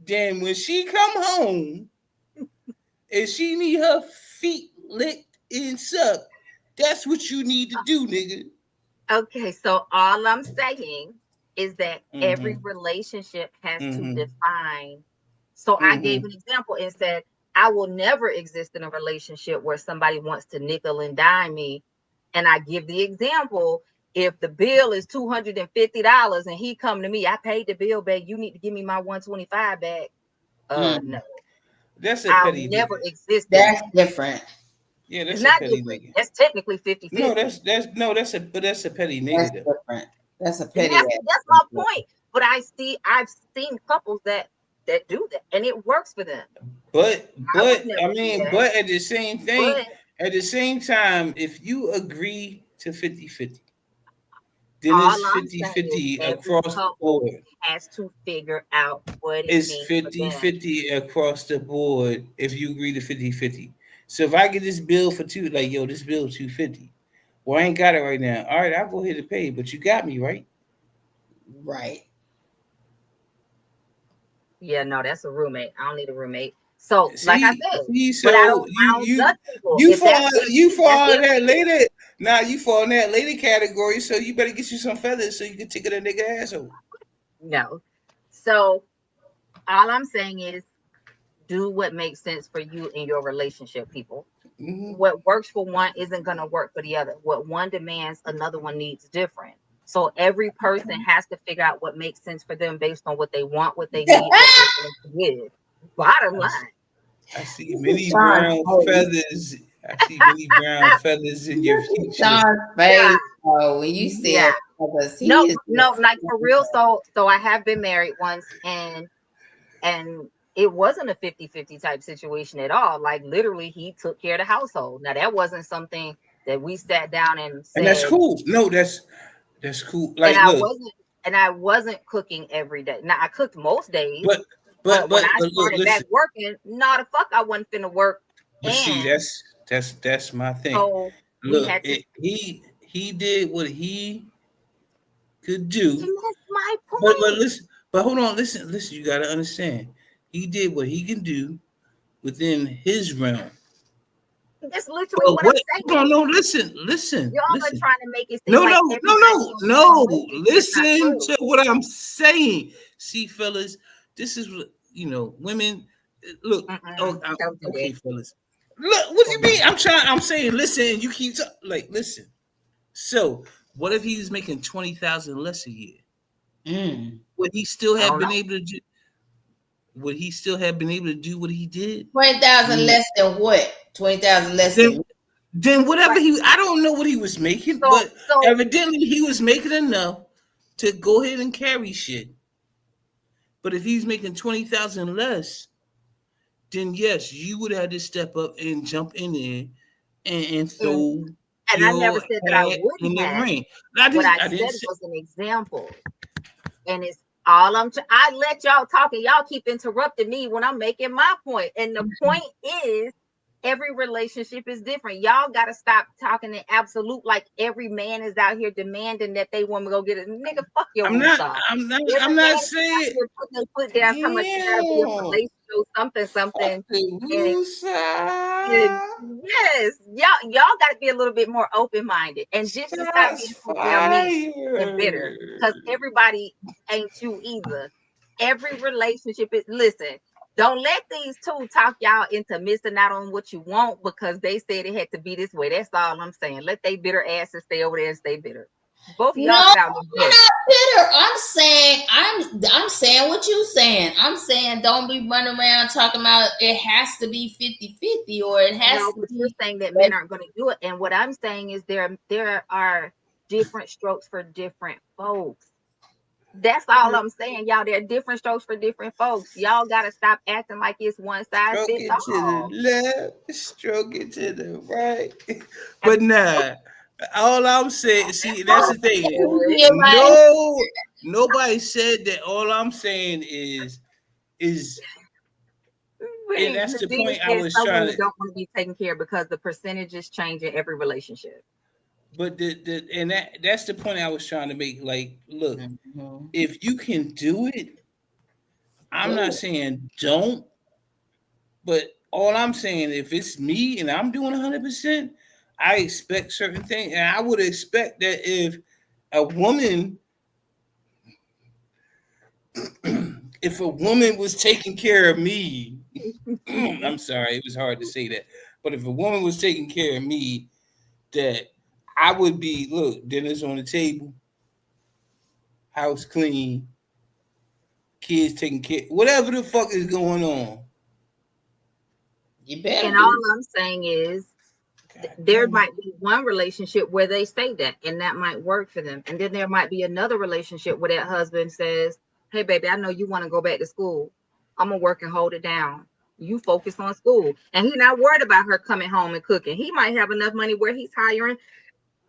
then when she come home and she need her feet licked and sucked, that's what you need to do, nigga. Okay, so all I'm saying is that every relationship has to define. So I gave an example and said, I will never exist in a relationship where somebody wants to nickel and dime me. And I give the example, if the bill is $250 and he come to me, I paid the bill back, you need to give me my $125 back. No. That's a petty never exist. That's different. Yeah, that's it's not different. That's technically 50-50. No, that's a petty nigga. That's different. That's a petty. That's my point. But I've seen couples that do that and it works for them. But at the same thing, at the same time, if you agree to 50-50, then it's 50-50 across the board. Has to figure out what it's 50-50 across the board if you agree to 50-50. So if I get this bill for this bill is $250. Well, I ain't got it right now. All right, I'll go ahead and pay, but you got me, right? Right. Yeah, no, that's a roommate. I don't need a roommate. So, like I said, you fall in that lady. Now you fall in that lady category, so you better get you some feathers so you can tickle that nigga asshole. No. So all I'm saying is do what makes sense for you in your relationship, people. What works for one isn't going to work for the other. What one demands, another one needs different. So every person has to figure out what makes sense for them based on what they want, what they need, what they give. Bottom line. I see many brown feathers. I see many brown feathers in your future. Sean's face. Oh, when you said feathers, no, like for real. So I have been married once, and it wasn't a 50-50 type situation at all. Like literally, he took care of the household. Now that wasn't something that we sat down and And that's said, cool. No, that's cool. Like, and look, I wasn't cooking every day. Now I cooked most days, but but when I look, started back listen. working, no the fuck I wasn't finna work. But see, And that's my thing. so we Look, had to, he did what he could do. and that's my But point. listen, but hold on, listen. You gotta understand. He did what he can do within his realm. That's literally But what what? I'm Hold on, saying. no, listen. Y'all are trying to make it seem No, like no, no, everybody no, gonna be in a no. relationship. That's not Listen true. to what I'm saying. See, fellas, this is what women. Look, oh, Don't do okay, that. fellas. Look, what do you Don't do mean? I'm saying, listen. You keep listen. So, what if he was making 20,000 less a year? Would he still I have don't been know. able to do? Would he still have been able to do what he did? 20,000 less than what? 20,000 less Then, than then whatever Right. I don't know what he was making, So but so evidently he was making enough to go ahead and carry shit. But if he's making 20,000 less, then yes, you would have to step up and jump in there and and throw I never your said that I hat in wouldn't the have. ring. What I I didn't said say. was an example. And it's all I let y'all talk and y'all keep interrupting me when I'm making my point. And the point is every relationship is different. Y'all got to stop talking in absolute like every man is out here demanding that they want to go get it. Nigga, fuck your I'm not. woosah. I'm not. Every I'm man not is out saying. here putting their foot down, talking about you gotta be a Damn. relational something, Fuck something. the And, woosah. and yes, y'all got to be a little bit more open-minded and just stop Shots being so damn mean and bitter fired. because everybody ain't you either. Every relationship is, listen, don't let these two talk y'all into missing out on what you want because they said it had to be this way. That's all I'm saying. Let they bitter asses stay over there and stay bitter. Both of No, y'all sound you're bitter. not bitter. I'm saying what you saying. I'm saying don't be running around talking about it has to be 50-50 or it has No, to but you're be saying that men aren't going to do it. And what I'm saying is there are different strokes for different folks. That's all I'm saying, y'all. There are different strokes for different folks. Y'all got to stop acting like it's one size Stroke fits it to the all. left, stroke it to the right. But nah, all I'm saying, see, that's the thing. No, nobody said that. All I'm saying is, and that's The the thing point I is, was some trying women to. don't want to be taken care of because the percentages change in every relationship. But and that's the point I was trying to make. Like, look, Mhm. if you can do it, I'm Do not it. saying don't. But all I'm saying, if it's me and I'm doing 100%, I expect certain things, and I would expect that if a woman, if a woman was taking care of me, I'm sorry, it was hard to say that, but if a woman was taking care of me, that I would be look, dinner's on the table, house clean, kids taking care, whatever the fuck is going on. You better And all be. I'm saying is, God there damn it. might be one relationship where they say that, and that might work for them. And then there might be another relationship where that husband says, "Hey, baby, I know you want to go back to school. I'm gonna work and hold it down. You focus on school." And he's not worried about her coming home and cooking. He might have enough money where he's hiring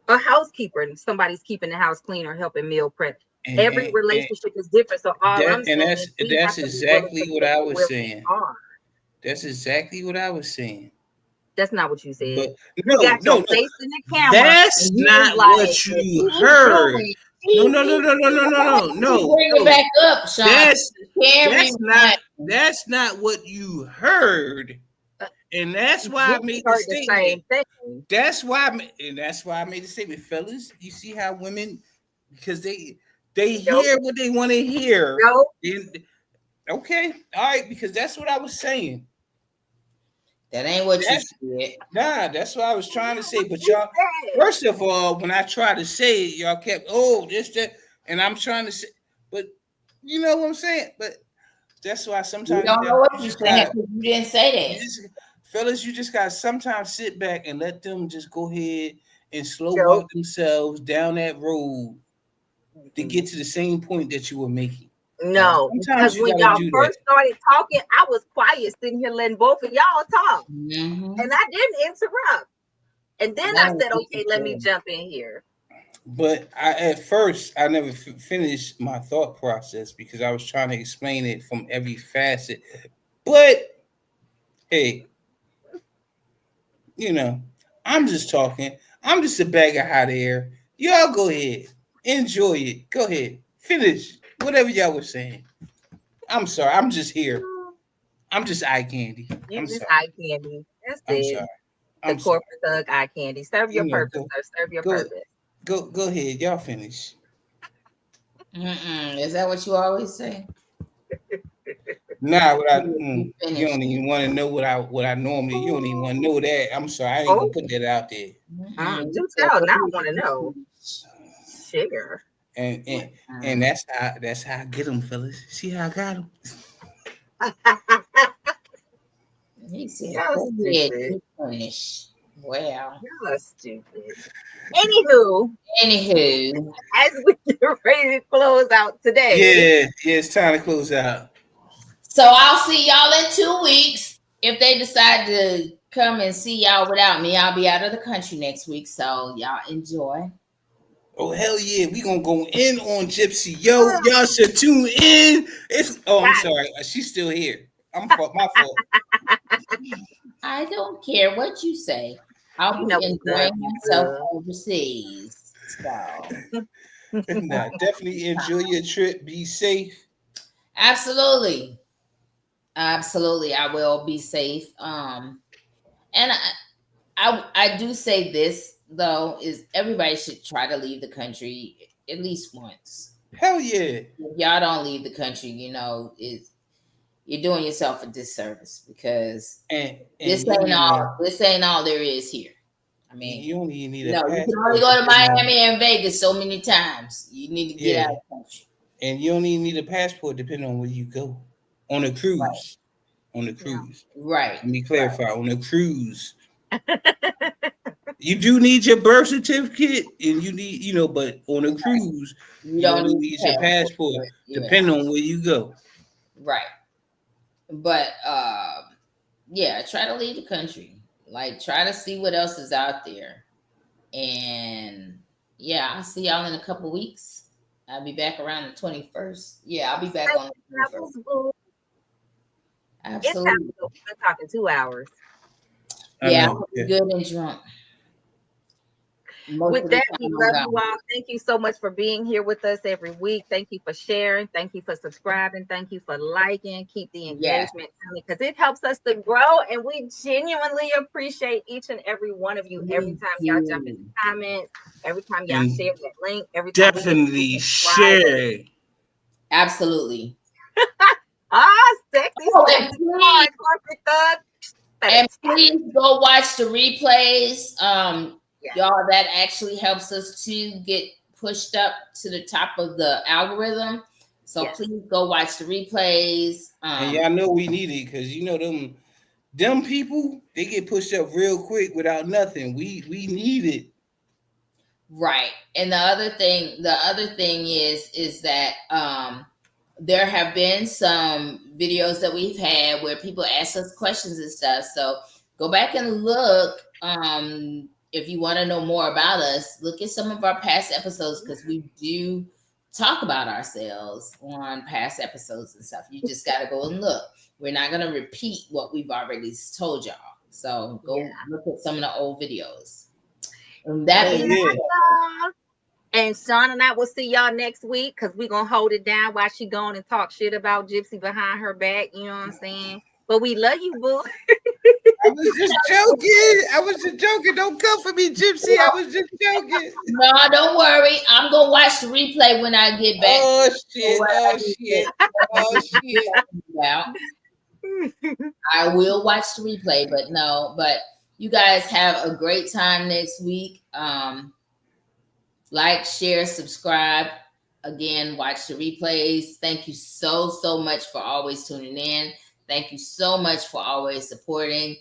a housekeeper and somebody's keeping the house clean or helping meal prep. Every And relationship is different. So all I'm that and saying is we have that's to be willing exactly to what meet I them was where we saying. are. That's exactly what I was saying. That's not what you said. But You no, got your no, no. face in the camera That's and you was not like, what if you he's heard. doing, No, no, no, no, no, no, no, no, You no, bring it no. back up, Sean. That's Carry that's my. not what you heard. uh, And that's why I we made the heard the statement. same thing. That's why I made the statement, fellas. You see how women, because they Nope, hear what they want to hear. nope. Okay, all right, because that's what I was saying. That ain't what you That's said. Nah, that's what I was trying to That's say. what But you y'all, said. first of all, when I tried to say it, y'all kept, oh, this, that, and I'm trying to say, but you know what I'm saying? But that's why We sometimes don't know what you you're just saying got, because you didn't say you that. just, fellas, you just got to sometimes sit back and let them just go ahead and slow Nope. walk themselves down that road to get Mm-mm. to the same point that you were making. No, because Sometimes you when got to y'all do that. first started talking, I was quiet, sitting here letting both of y'all talk, Mm-hmm. and I didn't interrupt. And then I said, okay, let me jump in here. But at first, I never finished my thought process because I was trying to explain it from every facet. But hey, I'm just talking. I'm just a bag of hot air. Y'all go ahead. Enjoy it. Go ahead. Finish whatever y'all was saying. I'm sorry. I'm just here. I'm just eye candy. You I'm just sorry. eye candy. That's I'm it. sorry. The I'm sorry. corporate thug eye candy. Serve your purpose, Go, sir. Serve your go, purpose. go ahead. Y'all finish. Is that what you always say? Nah, You you don't even want to know what I normally. You don't even want to know that. I'm sorry. I ain't gonna put that out there. Do tell. Now I want to know. Sugar. And that's how I get them, fellas. See how I got them. He said, Y'all "Go ahead, stupid. you finish." Well, Y'all stupid. Anywho, as we get ready to close out today. Yeah, it's time to close out. So I'll see y'all in 2 weeks. If they decide to come and see y'all without me, I'll be out of the country next week. So y'all enjoy. Oh hell yeah, we gonna go in on Gypsy. Yo, y'all should tune in. I'm sorry, she's still here. My fault. I don't care what you say. I'll be enjoying myself overseas. So Nah, definitely enjoy your trip. Be safe. absolutely. Absolutely. I will be safe. And I do say this though, is everybody should try to leave the country at least once. Hell yeah. If y'all don't leave the country, you're doing yourself a disservice because and this ain't all there is here. I mean, you only need you can only go to Miami and Vegas so many times. You need to get out of the country. And you don't even need a passport depending on where you go. On a cruise. Right. On a cruise. Right. Let me clarify. Right. On a cruise. You do need your birth certificate and you need, but on a cruise, you don't need your passport depending on where you go. Right. But try to leave the country. Like try to see what else is out there. And I'll see y'all in a couple weeks. I'll be back around the 21st. Yeah, I'll be back on the 21st. Absolutely. We've been talking 2 hours. Yeah, I'm good and drunk. With that, we love you all. Thank you so much for being here with us every week. Thank you for sharing. Thank you for subscribing. Thank you for liking. Keep the engagement coming because it helps us to grow. And we genuinely appreciate each and every one of you. Every time y'all jump in the comments, every time y'all share that link, every time definitely share. Absolutely. Sexy. And please go watch the replays. Y'all, that actually helps us to get pushed up to the top of the algorithm. So please go watch the replays. And y'all know we need it because them people, they get pushed up real quick without nothing. We need it. Right. And the other thing is that there have been some videos that we've had where people ask us questions and stuff. So go back and look. If you want to know more about us, look at some of our past episodes because we do talk about ourselves on past episodes and stuff. You just got to go and look. We're not going to repeat what we've already told y'all. So go look at some of the old videos. And and Sean and I will see y'all next week because we're going to hold it down while she going and talk shit about Gypsy behind her back. You know what I'm saying? But we love you, boo. I was just joking. Don't come for me, Gypsy. I was just joking. No, don't worry. I'm going to watch the replay when I get back. Oh, shit. I will watch the replay, but you guys have a great time next week. Like, share, subscribe. Again, watch the replays. Thank you so much for always tuning in. Thank you so much for always supporting.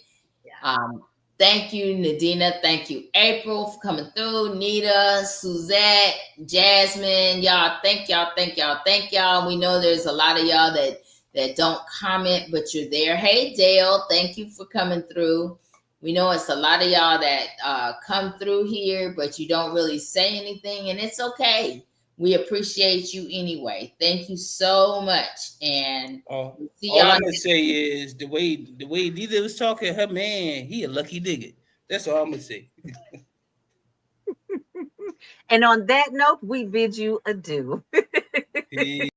Thank you, Nadina. Thank you, April, for coming through. Nita, Suzette, Jasmine. Y'all, thank y'all. We know there's a lot of y'all that don't comment, but you're there. Hey, Dale, thank you for coming through. We know it's a lot of y'all that come through here, but you don't really say anything, and it's okay. We appreciate you anyway. Thank you so much, and we'll see all y'all. I'm gonna say is the way Nita was talking, her man, he a lucky nigga. That's all I'm gonna say. And on that note, we bid you adieu. Peace.